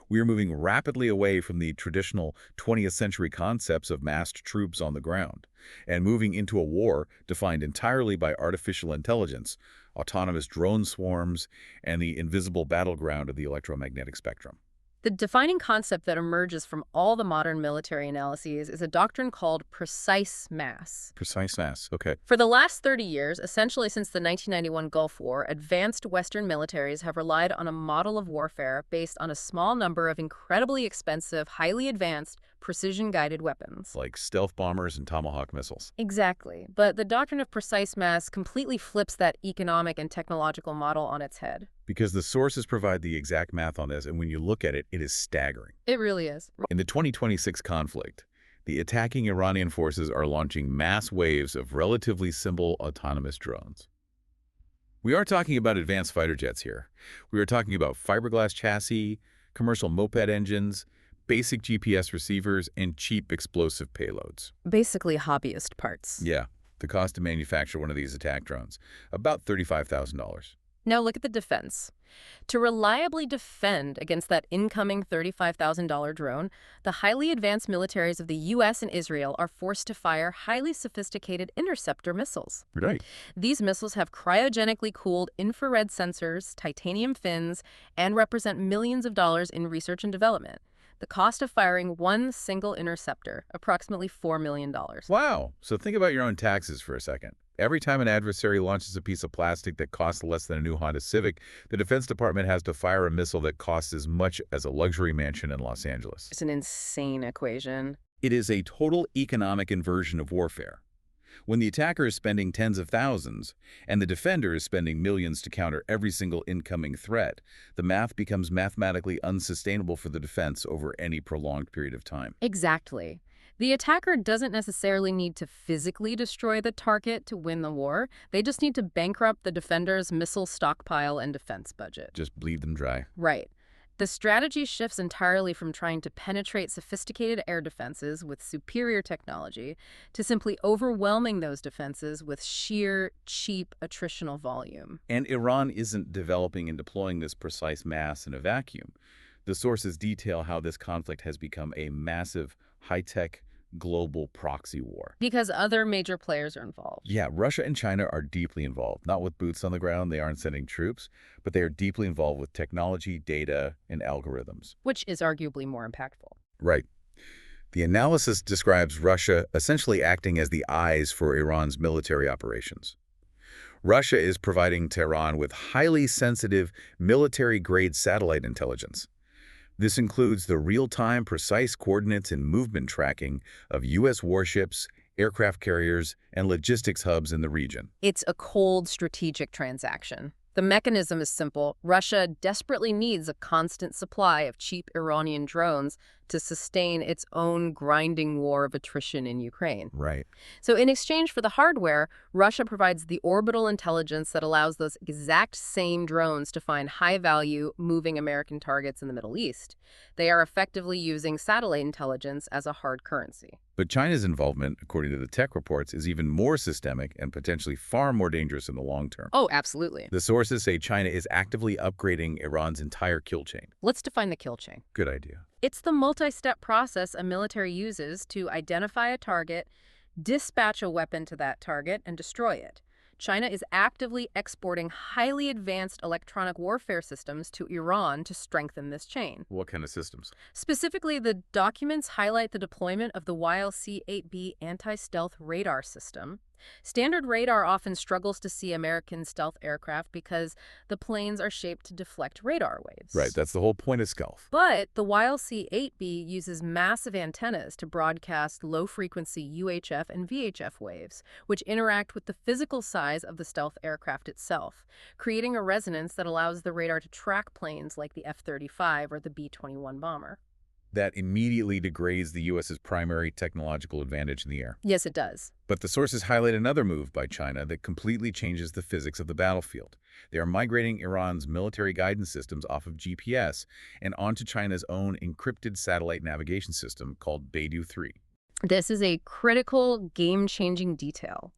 S1: We are moving rapidly away from the traditional 20th century concepts of massed troops on the ground and moving into a war defined entirely by artificial intelligence, autonomous drone swarms, and the invisible battleground of the electromagnetic spectrum.
S2: The defining concept that emerges from all the modern military analyses is a doctrine called precise mass.
S1: Precise mass. Okay.
S2: For the last 30 years, essentially since the 1991 Gulf War, advanced Western militaries have relied on a model of warfare based on a small number of incredibly expensive, highly advanced, precision-guided weapons.
S1: Like stealth bombers and Tomahawk missiles.
S2: Exactly. But the doctrine of precise mass completely flips that economic and technological model on its head.
S1: Because the sources provide the exact math on this, and when you look at it, it is staggering.
S2: It really is.
S1: In the 2026 conflict, the attacking Iranian forces are launching mass waves of relatively simple autonomous drones. We are talking about advanced fighter jets here. We are talking about fiberglass chassis, commercial moped engines, basic GPS receivers, and cheap explosive payloads.
S2: Basically hobbyist parts.
S1: Yeah, the cost to manufacture one of these attack drones, about $35,000.
S2: Now look at the defense. To reliably defend against that incoming $35,000 drone, the highly advanced militaries of the U.S. and Israel are forced to fire highly sophisticated interceptor missiles.
S1: Right.
S2: These missiles have cryogenically cooled infrared sensors, titanium fins, and represent millions of dollars in research and development. The cost of firing one single interceptor, approximately $4 million.
S1: Wow. So think about your own taxes for a second. Every time an adversary launches a piece of plastic that costs less than a new Honda Civic, the Defense Department has to fire a missile that costs as much as a luxury mansion in Los Angeles.
S2: It's an insane equation.
S1: It is a total economic inversion of warfare. When the attacker is spending tens of thousands, and the defender is spending millions to counter every single incoming threat, the math becomes mathematically unsustainable for the defense over any prolonged period of time.
S2: Exactly. The attacker doesn't necessarily need to physically destroy the target to win the war. They just need to bankrupt the defender's missile stockpile and defense budget.
S1: Just bleed them dry.
S2: Right. The strategy shifts entirely from trying to penetrate sophisticated air defenses with superior technology to simply overwhelming those defenses with sheer, cheap attritional volume.
S1: And Iran isn't developing and deploying this precise mass in a vacuum. The sources detail how this conflict has become a massive, high-tech, global proxy war.
S2: Because other major players are involved.
S1: Yeah, Russia and China are deeply involved. Not with boots on the ground, they aren't sending troops, but they are deeply involved with technology, data, and algorithms.
S2: Which is arguably more impactful.
S1: Right. The analysis describes Russia essentially acting as the eyes for Iran's military operations. Russia is providing Tehran with highly sensitive military-grade satellite intelligence. This includes the real-time precise coordinates and movement tracking of U.S. warships, aircraft carriers, and logistics hubs in the region.
S2: It's a cold strategic transaction. The mechanism is simple. Russia desperately needs a constant supply of cheap Iranian drones to sustain its own grinding war of attrition in Ukraine.
S1: Right.
S2: So in exchange for the hardware, Russia provides the orbital intelligence that allows those exact same drones to find high-value, moving American targets in the Middle East. They are effectively using satellite intelligence as a hard currency.
S1: But China's involvement, according to the tech reports, is even more systemic and potentially far more dangerous in the long term.
S2: Oh, absolutely.
S1: The sources say China is actively upgrading Iran's entire kill chain.
S2: Let's define the kill chain.
S1: Good idea.
S2: It's the multi-step process a military uses to identify a target, dispatch a weapon to that target, and destroy it. China is actively exporting highly advanced electronic warfare systems to Iran to strengthen this chain.
S1: What kind of systems?
S2: Specifically, the documents highlight the deployment of the YLC-8B anti-stealth radar system. Standard radar often struggles to see American stealth aircraft because the planes are shaped to deflect radar waves.
S1: Right, that's the whole point of stealth.
S2: But the YLC-8B uses massive antennas to broadcast low-frequency UHF and VHF waves, which interact with the physical size of the stealth aircraft itself, creating a resonance that allows the radar to track planes like the F-35 or the B-21 bomber.
S1: That immediately degrades the U.S.'s primary technological advantage in the air.
S2: Yes, it does.
S1: But the sources highlight another move by China that completely changes the physics of the battlefield. They are migrating Iran's military guidance systems off of GPS and onto China's own encrypted satellite navigation system called Beidou-3.
S2: This is a critical, game-changing detail.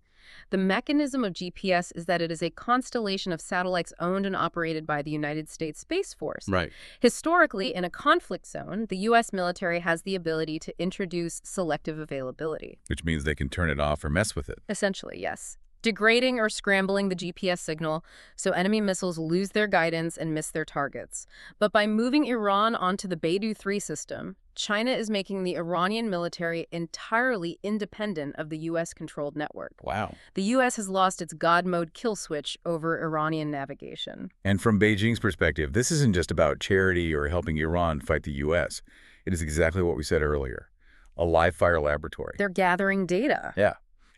S2: The mechanism of GPS is that it is a constellation of satellites owned and operated by the United States Space Force.
S1: Right.
S2: Historically, in a conflict zone, the U.S. military has the ability to introduce selective availability.
S1: Which means they can turn it off or mess with it.
S2: Essentially, yes. degrading or scrambling the GPS signal so enemy missiles lose their guidance and miss their targets. But by moving Iran onto the Beidou 3 system, China is making the Iranian military entirely independent of the U.S.-controlled network.
S1: Wow.
S2: The U.S. has lost its God mode kill switch over Iranian navigation.
S1: And from Beijing's perspective, this isn't just about charity or helping Iran fight the U.S. It is exactly what we said earlier, a live-fire laboratory.
S2: They're gathering data.
S1: Yeah.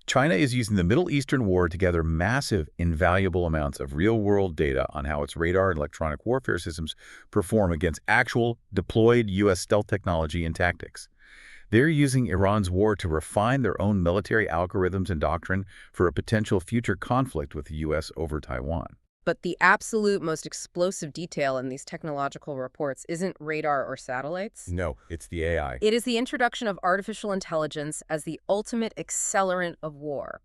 S1: China is using the Middle Eastern war to gather massive, invaluable amounts of real-world data on how its radar and electronic warfare systems perform against actual, deployed U.S. stealth technology and tactics. They're using Iran's war to refine their own military algorithms and doctrine for a potential future conflict with the U.S. over Taiwan.
S2: But the absolute most explosive detail in these technological reports isn't radar or satellites.
S1: No, it's the AI.
S2: It is the introduction of artificial intelligence as the ultimate accelerant of war.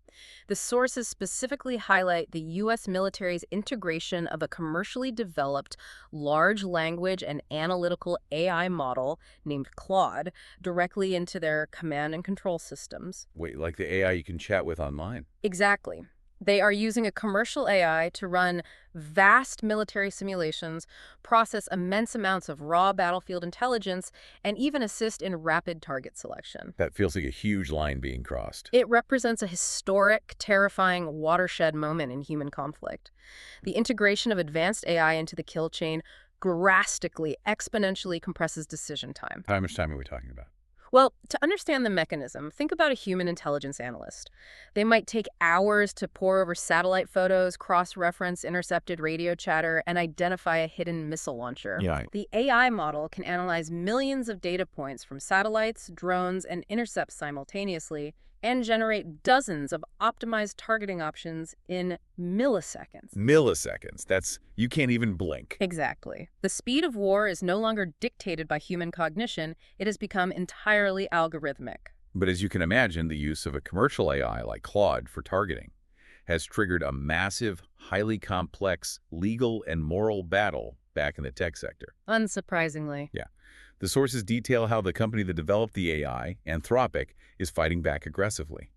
S2: The sources specifically highlight the U.S. military's integration of a commercially developed large language and analytical AI model named Claude directly into their command and control systems.
S1: Wait, like the AI you can chat with online?
S2: Exactly. They are using a commercial AI to run vast military simulations, process immense amounts of raw battlefield intelligence, and even assist in rapid target selection.
S1: That feels like a huge line being crossed.
S2: It represents a historic, terrifying watershed moment in human conflict. The integration of advanced AI into the kill chain drastically, exponentially compresses decision time.
S1: How much time are we talking about?
S2: Well, to understand the mechanism, think about a human intelligence analyst. They might take hours to pore over satellite photos, cross-reference intercepted radio chatter, and identify a hidden missile launcher.
S1: Yeah.
S2: The AI model can analyze millions of data points from satellites, drones, and intercepts simultaneously, and generate dozens of optimized targeting options in milliseconds.
S1: Milliseconds. You can't even blink.
S2: Exactly. The speed of war is no longer dictated by human cognition. It has become entirely algorithmic.
S1: But as you can imagine, the use of a commercial AI like Claude for targeting has triggered a massive, highly complex legal and moral battle back in the tech sector.
S2: Unsurprisingly.
S1: Yeah. The sources detail how the company that developed the AI, Anthropic, is fighting back aggressively.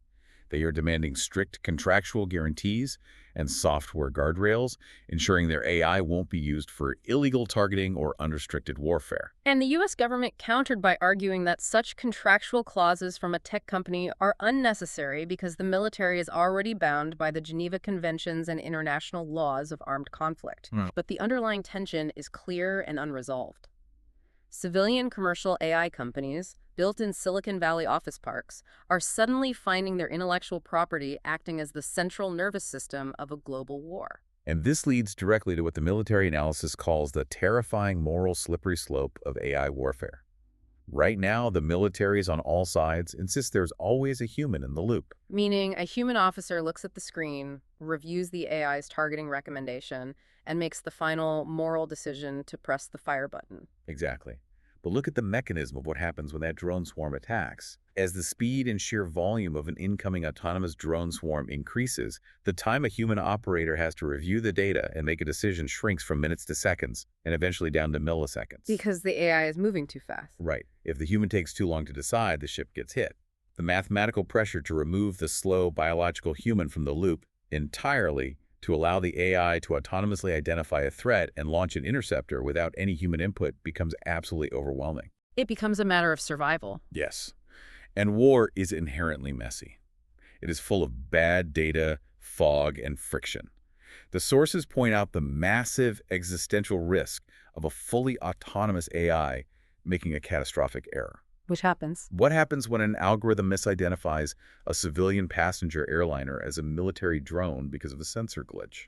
S1: They are demanding strict contractual guarantees and software guardrails, ensuring their AI won't be used for illegal targeting or unrestricted warfare.
S2: And the U.S. government countered by arguing that such contractual clauses from a tech company are unnecessary because the military is already bound by the Geneva Conventions and international laws of armed conflict. But the underlying tension is clear and unresolved. Civilian commercial AI companies, built in Silicon Valley office parks, are suddenly finding their intellectual property acting as the central nervous system of a global war.
S1: And this leads directly to what the military analysis calls the terrifying moral slippery slope of AI warfare. Right now, the militaries on all sides insist there's always a human in the loop.
S2: Meaning a human officer looks at the screen, reviews the AI's targeting recommendation, and makes the final moral decision to press the fire button.
S1: Exactly. But look at the mechanism of what happens when that drone swarm attacks. As the speed and sheer volume of an incoming autonomous drone swarm increases, the time a human operator has to review the data and make a decision shrinks from minutes to seconds, and eventually down to milliseconds.
S2: Because the AI is moving too fast.
S1: Right. If the human takes too long to decide, the ship gets hit. The mathematical pressure to remove the slow biological human from the loop entirely to allow the AI to autonomously identify a threat and launch an interceptor without any human input becomes absolutely overwhelming.
S2: It becomes a matter of survival.
S1: Yes. And war is inherently messy. It is full of bad data, fog, and friction. The sources point out the massive existential risk of a fully autonomous AI making a catastrophic error.
S2: Which happens.
S1: What happens when an algorithm misidentifies a civilian passenger airliner as a military drone because of a sensor glitch?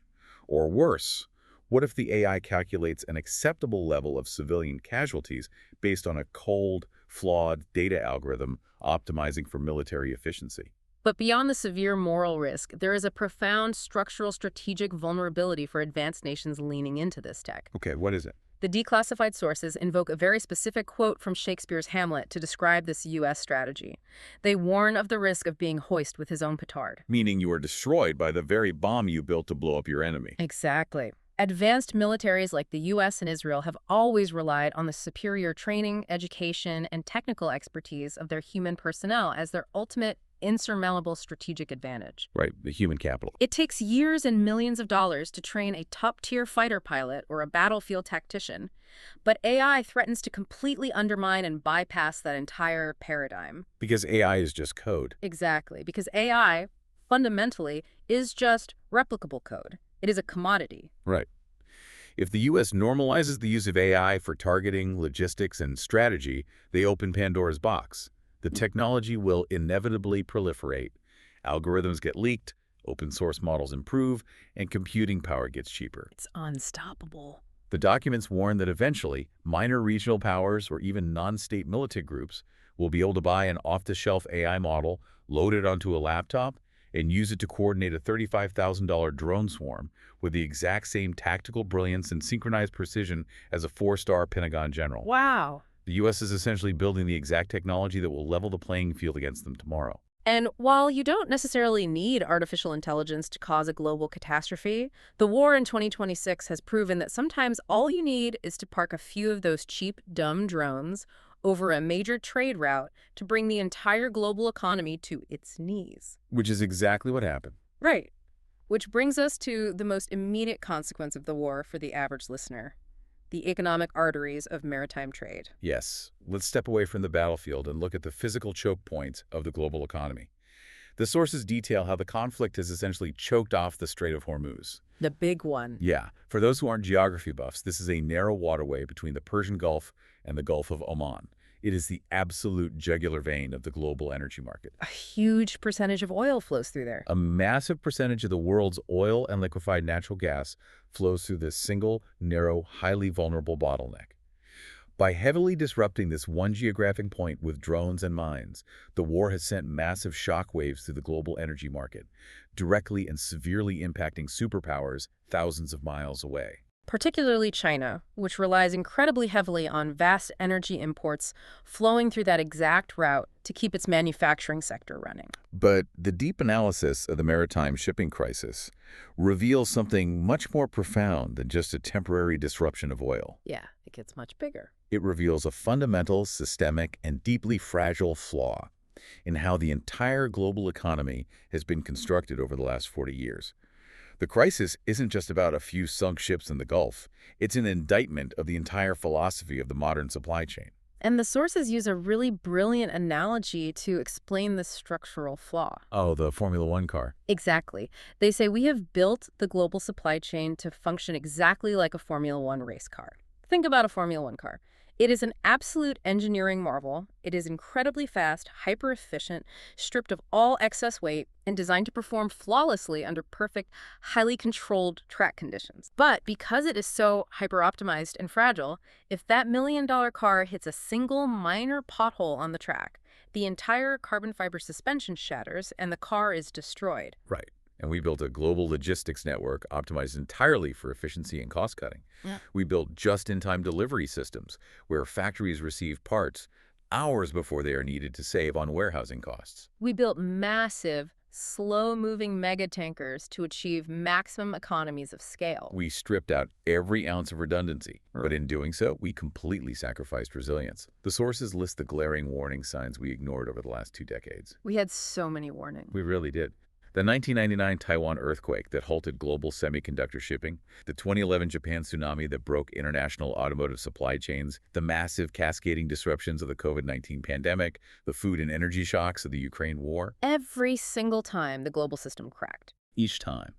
S1: Or worse, what if the AI calculates an acceptable level of civilian casualties based on a cold, flawed data algorithm optimizing for military efficiency?
S2: But beyond the severe moral risk, there is a profound structural strategic vulnerability for advanced nations leaning into this tech.
S1: Okay, what is it?
S2: The declassified sources invoke a very specific quote from Shakespeare's Hamlet to describe this U.S. strategy. They warn of the risk of being hoist with his own petard.
S1: Meaning you are destroyed by the very bomb you built to blow up your enemy.
S2: Exactly. Advanced militaries like the U.S. and Israel have always relied on the superior training, education, and technical expertise of their human personnel as their ultimate insurmountable strategic advantage.
S1: Right, the human capital.
S2: It takes years and millions of dollars to train a top-tier fighter pilot or a battlefield tactician, but AI threatens to completely undermine and bypass that entire paradigm.
S1: Because AI is just code.
S2: Exactly, because AI, fundamentally, is just replicable code. It is a commodity.
S1: Right. If the U.S. normalizes the use of AI for targeting, logistics, and strategy, they open Pandora's box. The technology will inevitably proliferate. Algorithms get leaked, open source models improve, and computing power gets cheaper.
S2: It's unstoppable.
S1: The documents warn that eventually, minor regional powers or even non-state militant groups will be able to buy an off-the-shelf AI model, load it onto a laptop, and use it to coordinate a $35,000 drone swarm with the exact same tactical brilliance and synchronized precision as a four-star Pentagon general.
S2: Wow.
S1: The U.S. is essentially building the exact technology that will level the playing field against them tomorrow.
S2: And while you don't necessarily need artificial intelligence to cause a global catastrophe, the war in 2026 has proven that sometimes all you need is to park a few of those cheap, dumb drones over a major trade route to bring the entire global economy to its knees.
S1: Which is exactly what happened.
S2: Right. Which brings us to the most immediate consequence of the war for the average listener: the economic arteries of maritime trade.
S1: Yes, let's step away from the battlefield and look at the physical choke points of the global economy. The sources detail how the conflict has essentially choked off the Strait of Hormuz.
S2: The big one.
S1: Yeah, for those who aren't geography buffs, this is a narrow waterway between the Persian Gulf and the Gulf of Oman. It is the absolute jugular vein of the global energy market.
S2: A huge percentage of oil flows through there.
S1: A massive percentage of the world's oil and liquefied natural gas flows through this single, narrow, highly vulnerable bottleneck. By heavily disrupting this one geographic point with drones and mines, the war has sent massive shockwaves through the global energy market, directly and severely impacting superpowers thousands of miles away.
S2: Particularly China, which relies incredibly heavily on vast energy imports flowing through that exact route to keep its manufacturing sector running.
S1: But the deep analysis of the maritime shipping crisis reveals something much more profound than just a temporary disruption of oil.
S2: Yeah, it gets much bigger.
S1: It reveals a fundamental, systemic, and deeply fragile flaw in how the entire global economy has been constructed over the last 40 years. The crisis isn't just about a few sunk ships in the Gulf. It's an indictment of the entire philosophy of the modern supply chain.
S2: And the sources use a really brilliant analogy to explain this structural flaw.
S1: Oh, the Formula One car.
S2: Exactly. They say we have built the global supply chain to function exactly like a Formula One race car. Think about a Formula One car. It is an absolute engineering marvel. It is incredibly fast, hyper-efficient, stripped of all excess weight, and designed to perform flawlessly under perfect, highly controlled track conditions. But because it is so hyper-optimized and fragile, if that million-dollar car hits a single minor pothole on the track, the entire carbon fiber suspension shatters and the car is destroyed.
S1: Right. And we built a global logistics network optimized entirely for efficiency and cost cutting.
S2: Yeah.
S1: We built just-in-time delivery systems where factories receive parts hours before they are needed to save on warehousing costs.
S2: We built massive, slow-moving mega tankers to achieve maximum economies of scale.
S1: We stripped out every ounce of redundancy, but in doing so, we completely sacrificed resilience. The sources list the glaring warning signs we ignored over the last 2 decades.
S2: We had so many warnings.
S1: We really did. The 1999 Taiwan earthquake that halted global semiconductor shipping, the 2011 Japan tsunami that broke international automotive supply chains, the massive cascading disruptions of the COVID-19 pandemic, the food and energy shocks of the Ukraine war.
S2: Every single time the global system cracked.
S1: Each time.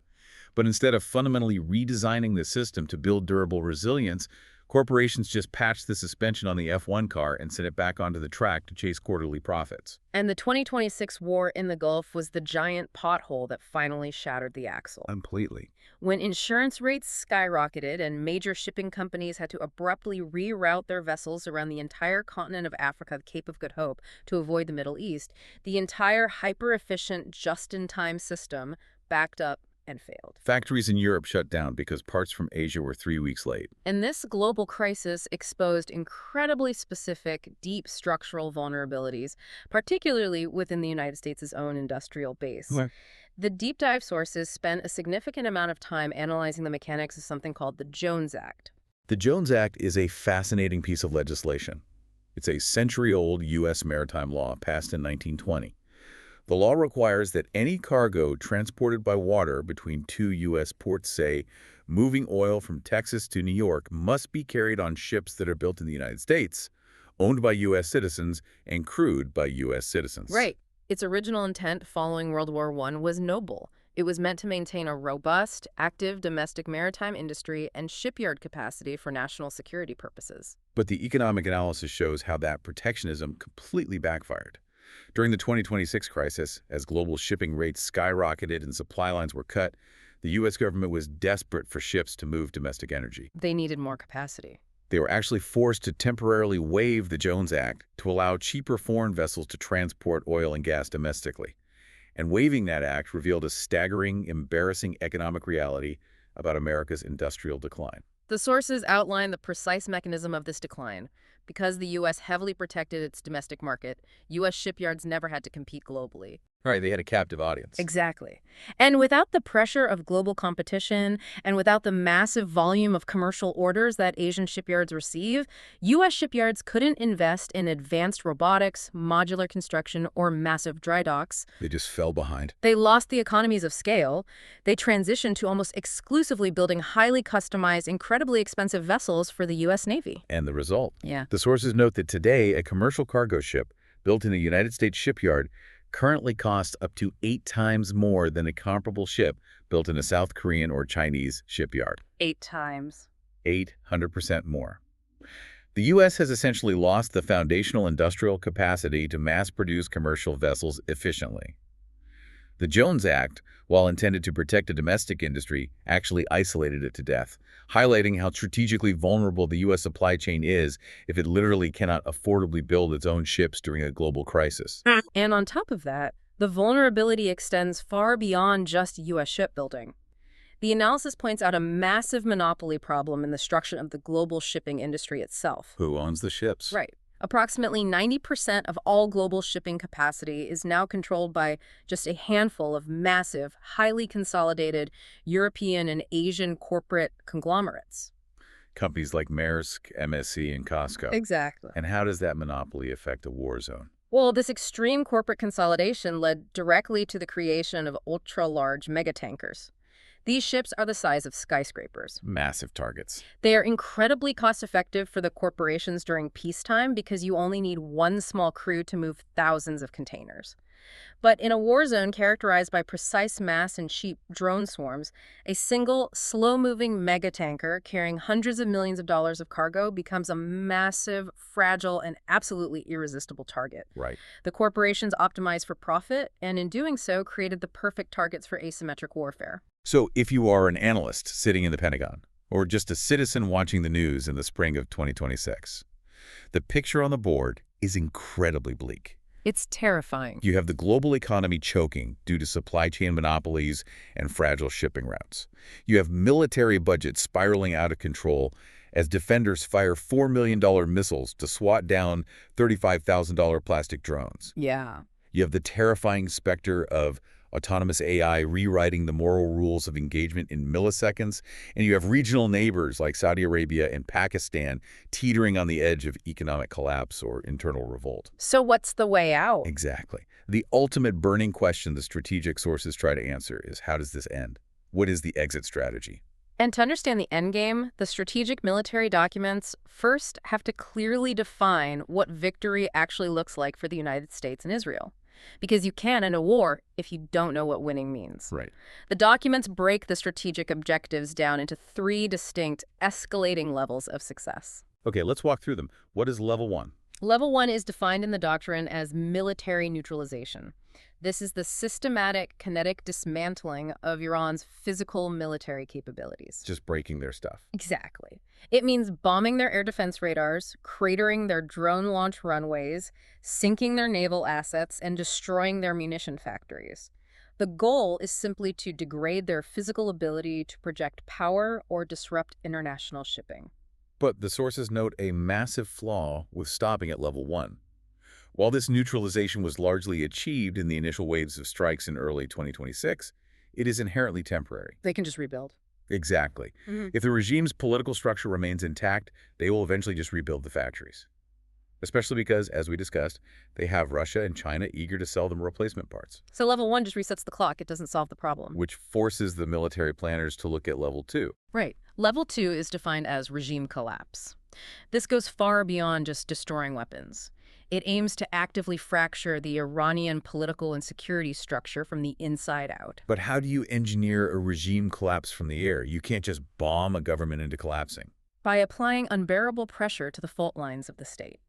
S1: But instead of fundamentally redesigning the system to build durable resilience, corporations just patched the suspension on the F1 car and sent it back onto the track to chase quarterly profits.
S2: And the 2026 war in the Gulf was the giant pothole that finally shattered the axle.
S1: Completely.
S2: When insurance rates skyrocketed and major shipping companies had to abruptly reroute their vessels around the entire continent of Africa, the Cape of Good Hope, to avoid the Middle East, the entire hyper-efficient, just-in-time system backed up and failed.
S1: Factories in Europe shut down because parts from Asia were 3 weeks late.
S2: And this global crisis exposed incredibly specific, deep structural vulnerabilities, particularly within the United States' own industrial base.
S1: Okay.
S2: The deep dive sources spent a significant amount of time analyzing the mechanics of something called the Jones Act.
S1: The Jones Act is a fascinating piece of legislation. It's a century-old U.S. maritime law passed in 1920. The law requires that any cargo transported by water between two U.S. ports, say, moving oil from Texas to New York, must be carried on ships that are built in the United States, owned by U.S. citizens, and crewed by U.S. citizens.
S2: Right. Its original intent following World War I was noble. It was meant to maintain a robust, active domestic maritime industry and shipyard capacity for national security purposes.
S1: But the economic analysis shows how that protectionism completely backfired. During the 2026 crisis, as global shipping rates skyrocketed and supply lines were cut, the U.S. government was desperate for ships to move domestic energy.
S2: They needed more capacity.
S1: They were actually forced to temporarily waive the Jones Act to allow cheaper foreign vessels to transport oil and gas domestically. And waiving that act revealed a staggering, embarrassing economic reality about America's industrial decline.
S2: The sources outline the precise mechanism of this decline. Because the U.S. heavily protected its domestic market, U.S. shipyards never had to compete globally.
S1: Right, they had a captive audience.
S2: Exactly. And without the pressure of global competition and without the massive volume of commercial orders that Asian shipyards receive, U.S. shipyards couldn't invest in advanced robotics, modular construction, or massive dry docks.
S1: They just fell behind.
S2: They lost the economies of scale. They transitioned to almost exclusively building highly customized, incredibly expensive vessels for the U.S. Navy.
S1: And the result?
S2: Yeah.
S1: The sources note that today, a commercial cargo ship built in a United States shipyard currently costs up to 8 times more than a comparable ship built in a South Korean or Chinese shipyard.
S2: 8 times.
S1: 800% more. The U.S. has essentially lost the foundational industrial capacity to mass-produce commercial vessels efficiently. The Jones Act, while intended to protect a domestic industry, actually isolated it to death, highlighting how strategically vulnerable the U.S. supply chain is if it literally cannot affordably build its own ships during a global crisis.
S2: And on top of that, the vulnerability extends far beyond just U.S. shipbuilding. The analysis points out a massive monopoly problem in the structure of the global shipping industry itself.
S1: Who owns the ships?
S2: Right. Approximately 90% of all global shipping capacity is now controlled by just a handful of massive, highly consolidated European and Asian corporate conglomerates.
S1: Companies like Maersk, MSC, and Costco.
S2: Exactly.
S1: And how does that monopoly affect a war zone?
S2: Well, this extreme corporate consolidation led directly to the creation of ultra-large megatankers. These ships are the size of skyscrapers.
S1: Massive targets.
S2: They are incredibly cost-effective for the corporations during peacetime because you only need one small crew to move thousands of containers. But in a war zone characterized by precise mass and cheap drone swarms, a single, slow-moving megatanker carrying hundreds of millions of dollars of cargo becomes a massive, fragile, and absolutely irresistible target.
S1: Right.
S2: The corporations optimized for profit, and in doing so, created the perfect targets for asymmetric warfare.
S1: So if you are an analyst sitting in the Pentagon, or just a citizen watching the news in the spring of 2026, the picture on the board is incredibly bleak.
S2: It's terrifying.
S1: You have the global economy choking due to supply chain monopolies and fragile shipping routes. You have military budgets spiraling out of control as defenders fire $4 million missiles to swat down $35,000 plastic drones.
S2: Yeah.
S1: You have the terrifying specter of autonomous AI rewriting the moral rules of engagement in milliseconds, and you have regional neighbors like Saudi Arabia and Pakistan teetering on the edge of economic collapse or internal revolt.
S2: So what's the way out?
S1: Exactly. The ultimate burning question the strategic sources try to answer is, how does this end? What is the exit strategy?
S2: And to understand the endgame, the strategic military documents first have to clearly define what victory actually looks like for the United States and Israel. Because you can't end a war if you don't know what winning means.
S1: Right.
S2: The documents break the strategic objectives down into 3 distinct, escalating levels of success.
S1: Okay, let's walk through them. What is level 1?
S2: Level 1 is defined in the doctrine as military neutralization. This is the systematic, kinetic dismantling of Iran's physical military capabilities.
S1: Just breaking their stuff.
S2: Exactly. It means bombing their air defense radars, cratering their drone launch runways, sinking their naval assets, and destroying their munition factories. The goal is simply to degrade their physical ability to project power or disrupt international shipping.
S1: But the sources note a massive flaw with stopping at level 1. While this neutralization was largely achieved in the initial waves of strikes in early 2026, it is inherently temporary.
S2: They can just rebuild.
S1: Exactly. If the regime's political structure remains intact, they will eventually just rebuild the factories. especially because, as we discussed, they have Russia and China eager to sell them replacement parts,
S2: So level 1 just resets the clock. It doesn't solve the problem.
S1: which forces the military planners to look at level 2.
S2: Right. Level 2 is defined as regime collapse. This goes far beyond just destroying weapons. It aims to actively fracture the Iranian political and security structure from the inside out.
S1: But how do you engineer a regime collapse from the air? You can't just bomb a government into collapsing.
S2: By applying unbearable pressure to the fault lines of the state.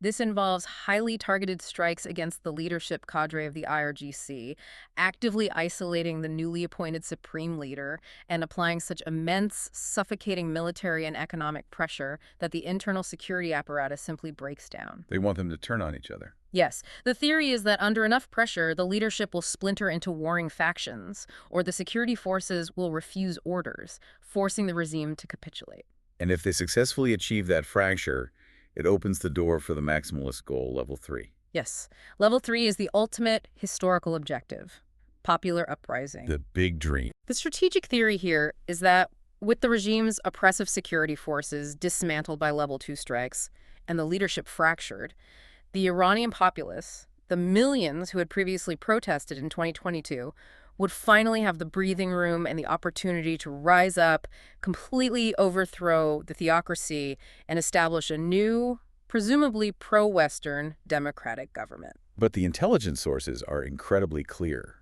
S2: This involves highly targeted strikes against the leadership cadre of the IRGC, actively isolating the newly appointed supreme leader, and applying such immense, suffocating military and economic pressure that the internal security apparatus simply breaks down.
S1: They want them to turn on each other.
S2: Yes, the theory is that under enough pressure, the leadership will splinter into warring factions, or the security forces will refuse orders, forcing the regime to capitulate.
S1: And if they successfully achieve that fracture, it opens the door for the maximalist goal, level 3.
S2: Yes, level 3 is the ultimate historical objective, popular uprising.
S1: The big dream.
S2: The strategic theory here is that with the regime's oppressive security forces dismantled by level 2 strikes and the leadership fractured, the Iranian populace, the millions who had previously protested in 2022, would finally have the breathing room and the opportunity to rise up, completely overthrow the theocracy, and establish a new, presumably pro-Western, democratic government.
S1: But the intelligence sources are incredibly clear,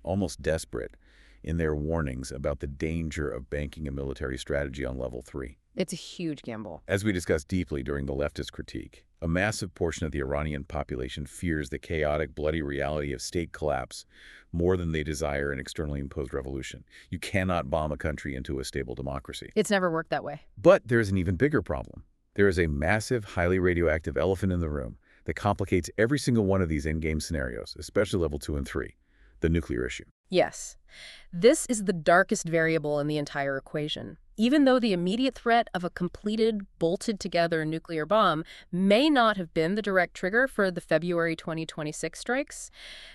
S1: almost desperate, in their warnings about the danger of banking a military strategy on level 3.
S2: It's a huge gamble.
S1: As we discussed deeply during the leftist critique, a massive portion of the Iranian population fears the chaotic, bloody reality of state collapse more than they desire an externally imposed revolution. You cannot bomb a country into a stable democracy.
S2: It's never worked that way.
S1: But there's an even bigger problem. There is a massive, highly radioactive elephant in the room that complicates every single one of these endgame scenarios, especially level 2 and 3, the nuclear issue.
S2: Yes. This is the darkest variable in the entire equation. Even though the immediate threat of a completed, bolted-together nuclear bomb may not have been the direct trigger for the February 2026 strikes,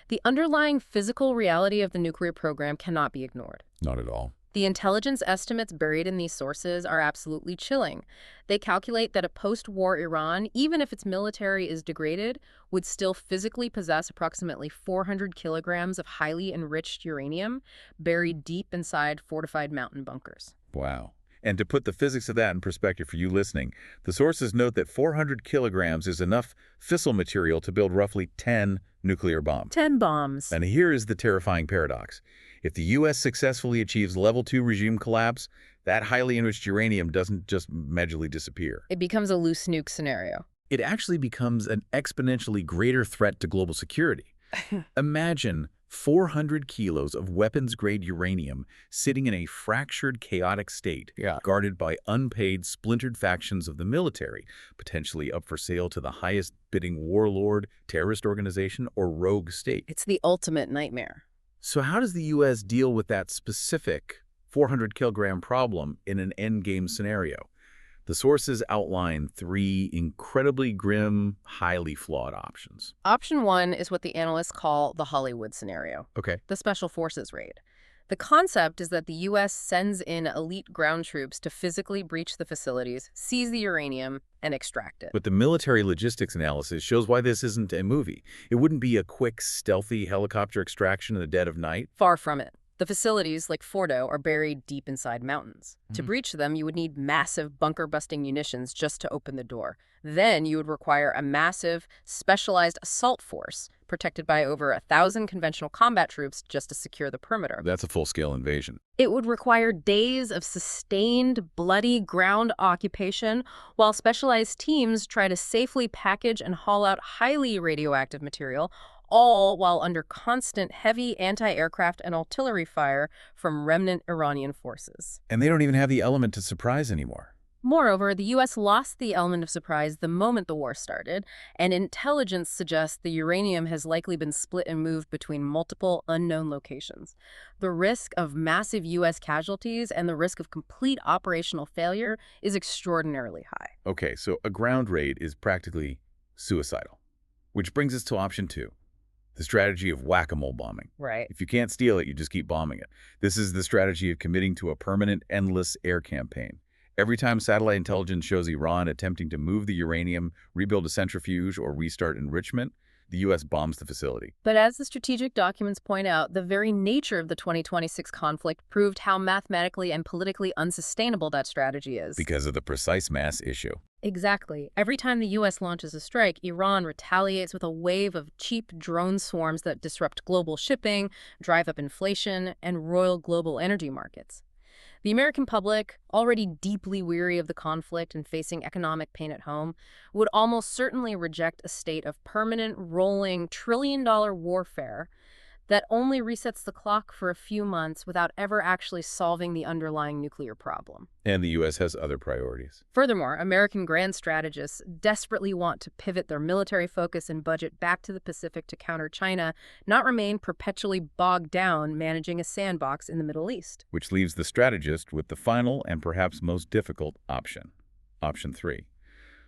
S2: the underlying physical reality of the nuclear program cannot be ignored.
S1: Not at all.
S2: The intelligence estimates buried in these sources are absolutely chilling. They calculate that a post-war Iran, even if its military is degraded, would still physically possess approximately 400 kilograms of highly enriched uranium buried deep inside fortified mountain bunkers.
S1: Wow. And to put the physics of that in perspective for you listening, the sources note that 400 kilograms is enough fissile material to build roughly 10 nuclear bombs.
S2: 10 bombs.
S1: And here is the terrifying paradox. If the U.S. successfully achieves level 2 regime collapse, that highly enriched uranium doesn't just magically disappear.
S2: It becomes a loose nuke scenario.
S1: It actually becomes an exponentially greater threat to global security. Imagine 400 kilos of weapons-grade uranium sitting in a fractured, chaotic state, guarded by unpaid, splintered factions of the military, potentially up for sale to the highest-bidding warlord, terrorist organization, or rogue state.
S2: It's the ultimate nightmare.
S1: So how does the U.S. deal with that specific 400-kilogram problem in an endgame scenario? The sources outline 3 incredibly grim, highly flawed options.
S2: Option 1 is what the analysts call the Hollywood scenario,
S1: Okay.
S2: the Special Forces raid. The concept is that the U.S. sends in elite ground troops to physically breach the facilities, seize the uranium, and extract it.
S1: But the military logistics analysis shows why this isn't a movie. It wouldn't be a quick, stealthy helicopter extraction in the dead of night.
S2: Far from it. The facilities, like Fordo, are buried deep inside mountains. To breach them, you would need massive bunker-busting munitions just to open the door. Then you would require a massive, specialized assault force, protected by over 1,000 conventional combat troops just to secure the perimeter.
S1: That's a full-scale invasion.
S2: It would require days of sustained, bloody ground occupation, while specialized teams try to safely package and haul out highly radioactive material, all while under constant heavy anti-aircraft and artillery fire from remnant Iranian forces.
S1: And they don't even have the element to surprise anymore.
S2: Moreover, the U.S. lost the element of surprise the moment the war started, and intelligence suggests the uranium has likely been split and moved between multiple unknown locations. The risk of massive U.S. casualties and the risk of complete operational failure is extraordinarily high.
S1: Okay, so a ground raid is practically suicidal. Which brings us to option 2. The strategy of whack-a-mole bombing.
S2: Right.
S1: If you can't steal it, you just keep bombing it. This is the strategy of committing to a permanent, endless air campaign. Every time satellite intelligence shows Iran attempting to move the uranium, rebuild a centrifuge, or restart enrichment, the U.S. bombs the facility.
S2: But as the strategic documents point out, the very nature of the 2026 conflict proved how mathematically and politically unsustainable that strategy is.
S1: Because of the precise mass issue.
S2: Exactly. Every time the U.S. launches a strike, Iran retaliates with a wave of cheap drone swarms that disrupt global shipping, drive up inflation, and roil global energy markets. The American public, already deeply weary of the conflict and facing economic pain at home, would almost certainly reject a state of permanent, rolling, trillion-dollar warfare that only resets the clock for a few months without ever actually solving the underlying nuclear problem.
S1: And the U.S. has other priorities.
S2: Furthermore, American grand strategists desperately want to pivot their military focus and budget back to the Pacific to counter China, not remain perpetually bogged down managing a sandbox in the Middle East.
S1: Which leaves the strategist with the final and perhaps most difficult option. Option 3.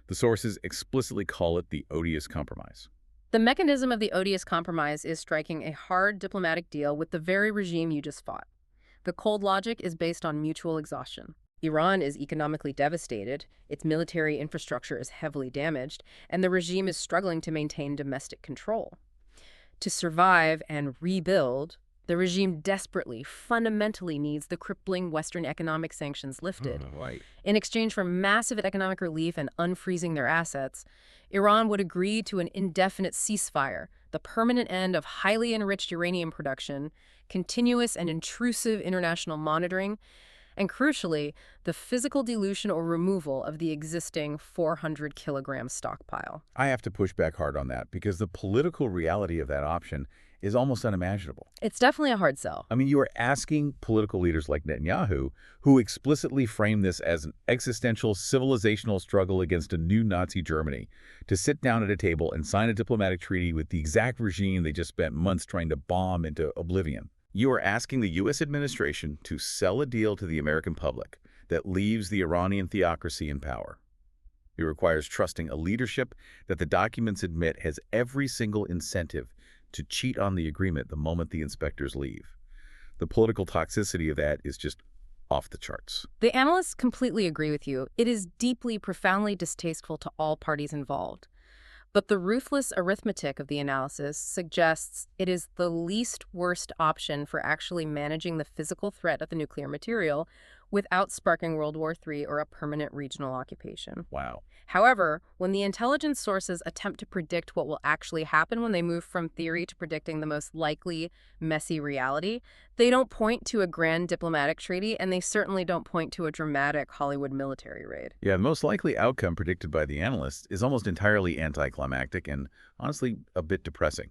S1: The sources explicitly call it the odious compromise.
S2: The mechanism of the odious compromise is striking a hard diplomatic deal with the very regime you just fought. The cold logic is based on mutual exhaustion. Iran is economically devastated, its military infrastructure is heavily damaged, and the regime is struggling to maintain domestic control. To survive and rebuild, the regime desperately, fundamentally needs the crippling Western economic sanctions lifted.
S1: Right.
S2: In exchange for massive economic relief and unfreezing their assets, Iran would agree to an indefinite ceasefire, the permanent end of highly enriched uranium production, continuous and intrusive international monitoring, and crucially, the physical dilution or removal of the existing 400-kilogram stockpile.
S1: I have to push back hard on that because the political reality of that option is almost unimaginable.
S2: It's definitely a hard sell.
S1: I mean, you are asking political leaders like Netanyahu, who explicitly frame this as an existential civilizational struggle against a new Nazi Germany, to sit down at a table and sign a diplomatic treaty with the exact regime they just spent months trying to bomb into oblivion. You are asking the U.S. administration to sell a deal to the American public that leaves the Iranian theocracy in power. It requires trusting a leadership that the documents admit has every single incentive to cheat on the agreement the moment the inspectors leave. The political toxicity of that is just off the charts.
S2: The analysts completely agree with you. It is deeply, profoundly distasteful to all parties involved. But the ruthless arithmetic of the analysis suggests it is the least worst option for actually managing the physical threat of the nuclear material without sparking World War III or a permanent regional occupation.
S1: Wow.
S2: However, when the intelligence sources attempt to predict what will actually happen when they move from theory to predicting the most likely, messy reality, they don't point to a grand diplomatic treaty, and they certainly don't point to a dramatic Hollywood military raid.
S1: Yeah, the most likely outcome predicted by the analysts is almost entirely anticlimactic and, honestly, a bit depressing.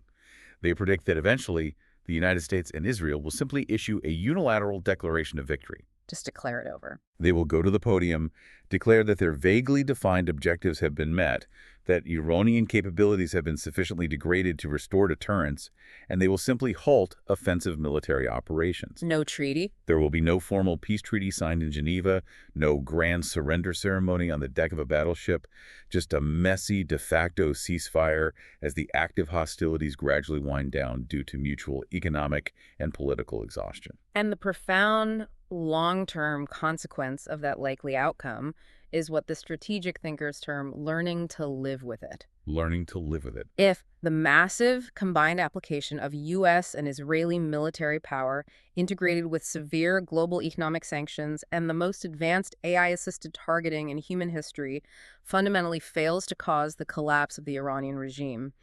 S1: They predict that eventually, the United States and Israel will simply issue a unilateral declaration of victory.
S2: Just declare it over.
S1: They will go to the podium, declare that their vaguely defined objectives have been met, that Iranian capabilities have been sufficiently degraded to restore deterrence, and they will simply halt offensive military operations.
S2: No treaty?
S1: There will be no formal peace treaty signed in Geneva, no grand surrender ceremony on the deck of a battleship, just a messy de facto ceasefire as the active hostilities gradually wind down due to mutual economic and political exhaustion.
S2: And the profound long-term consequence of that likely outcome is what the strategic thinkers term learning to live with it.
S1: Learning to live with it.
S2: If the massive combined application of U.S. and Israeli military power integrated with severe global economic sanctions and the most advanced AI-assisted targeting in human history fundamentally fails to cause the collapse of the Iranian regime,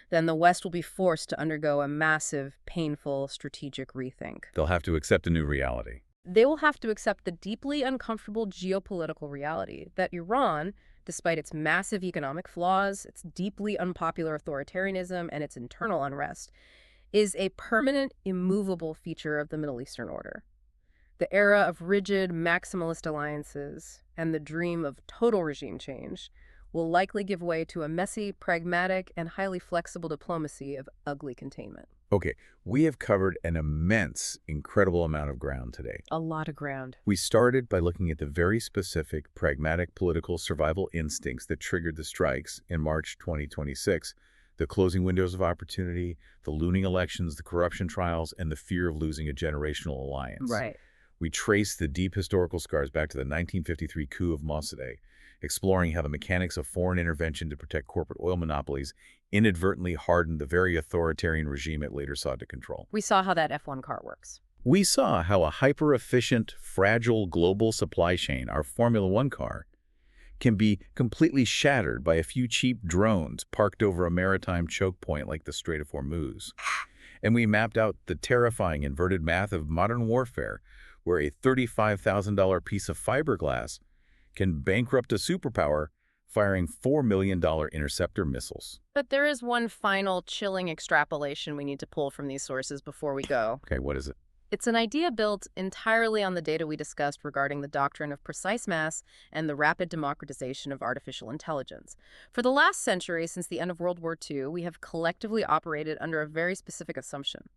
S2: then the West will be forced to undergo a massive, painful strategic rethink.
S1: They'll have to accept a new reality.
S2: They will have to accept the deeply uncomfortable geopolitical reality that Iran, despite its massive economic flaws, its deeply unpopular authoritarianism, and its internal unrest, is a permanent, immovable feature of the Middle Eastern order. The era of rigid, maximalist alliances and the dream of total regime change will likely give way to a messy, pragmatic, and highly flexible diplomacy of ugly containment.
S1: Okay, we have covered an immense, incredible amount of ground today.
S2: A lot of ground.
S1: We started by looking at the very specific, pragmatic political survival instincts that triggered the strikes in March 2026, the closing windows of opportunity, the looming elections, the corruption trials, and the fear of losing a generational alliance.
S2: Right.
S1: We trace the deep historical scars back to the 1953 coup of Mossadegh, exploring how the mechanics of foreign intervention to protect corporate oil monopolies inadvertently hardened the very authoritarian regime it later sought to control.
S2: We saw how that F1 car works.
S1: We saw how a hyper-efficient, fragile global supply chain, our Formula One car, can be completely shattered by a few cheap drones parked over a maritime choke point like the Strait of Hormuz. And we mapped out the terrifying inverted math of modern warfare, where a $35,000 piece of fiberglass can bankrupt a superpower firing $4 million interceptor missiles.
S2: But there is one final chilling extrapolation we need to pull from these sources before we go.
S1: Okay, what is it?
S2: It's an idea built entirely on the data we discussed regarding the doctrine of precise mass and the rapid democratization of artificial intelligence. For the last century, since the end of World War II, we have collectively operated under a very specific assumption: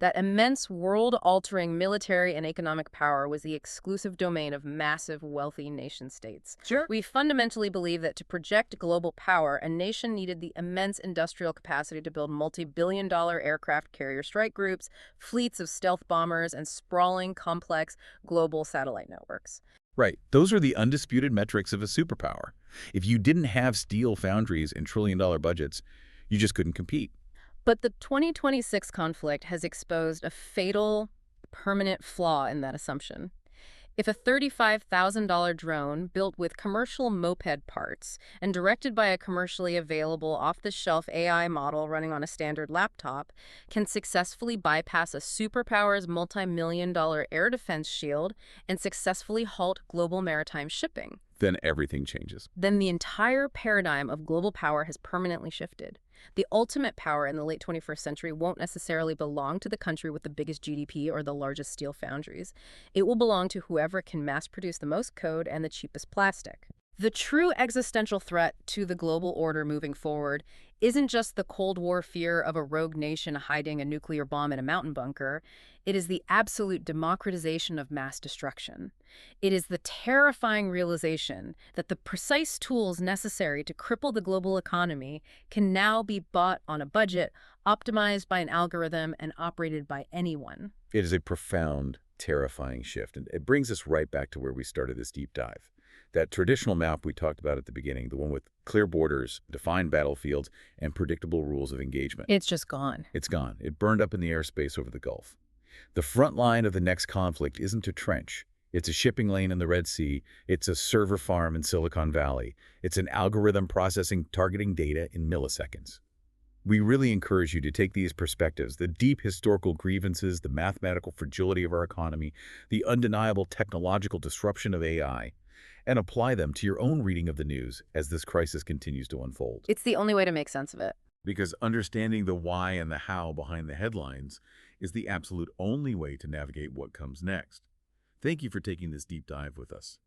S2: that immense world-altering military and economic power was the exclusive domain of massive, wealthy nation-states.
S1: Sure.
S2: We fundamentally believe that to project global power, a nation needed the immense industrial capacity to build multi-billion-dollar aircraft carrier strike groups, fleets of stealth bombers, and sprawling, complex global satellite networks.
S1: Right. Those are the undisputed metrics of a superpower. If you didn't have steel foundries and trillion-dollar budgets, you just couldn't compete.
S2: But the 2026 conflict has exposed a fatal, permanent flaw in that assumption. If a $35,000 drone built with commercial moped parts and directed by a commercially available off-the-shelf AI model running on a standard laptop can successfully bypass a superpower's multi-million-dollar air defense shield and successfully halt global maritime shipping,
S1: Then everything changes.
S2: then the entire paradigm of global power has permanently shifted. The ultimate power in the late 21st century won't necessarily belong to the country with the biggest GDP or the largest steel foundries. It will belong to whoever can mass produce the most code and the cheapest plastic. The true existential threat to the global order moving forward isn't just the Cold War fear of a rogue nation hiding a nuclear bomb in a mountain bunker. It is the absolute democratization of mass destruction. It is the terrifying realization that the precise tools necessary to cripple the global economy can now be bought on a budget, optimized by an algorithm, and operated by anyone.
S1: It is a profound, terrifying shift, and it brings us right back to where we started this deep dive. That traditional map we talked about at the beginning, the one with clear borders, defined battlefields, and predictable rules of engagement.
S2: It's just gone.
S1: It's gone. It burned up in the airspace over the Gulf. The front line of the next conflict isn't a trench. It's a shipping lane in the Red Sea. It's a server farm in Silicon Valley. It's an algorithm processing targeting data in milliseconds. We really encourage you to take these perspectives, the deep historical grievances, the mathematical fragility of our economy, the undeniable technological disruption of AI, and apply them to your own reading of the news as this crisis continues to unfold.
S2: It's the only way to make sense of it.
S1: Because understanding the why and the how behind the headlines is the absolute only way to navigate what comes next. Thank you for taking this deep dive with us.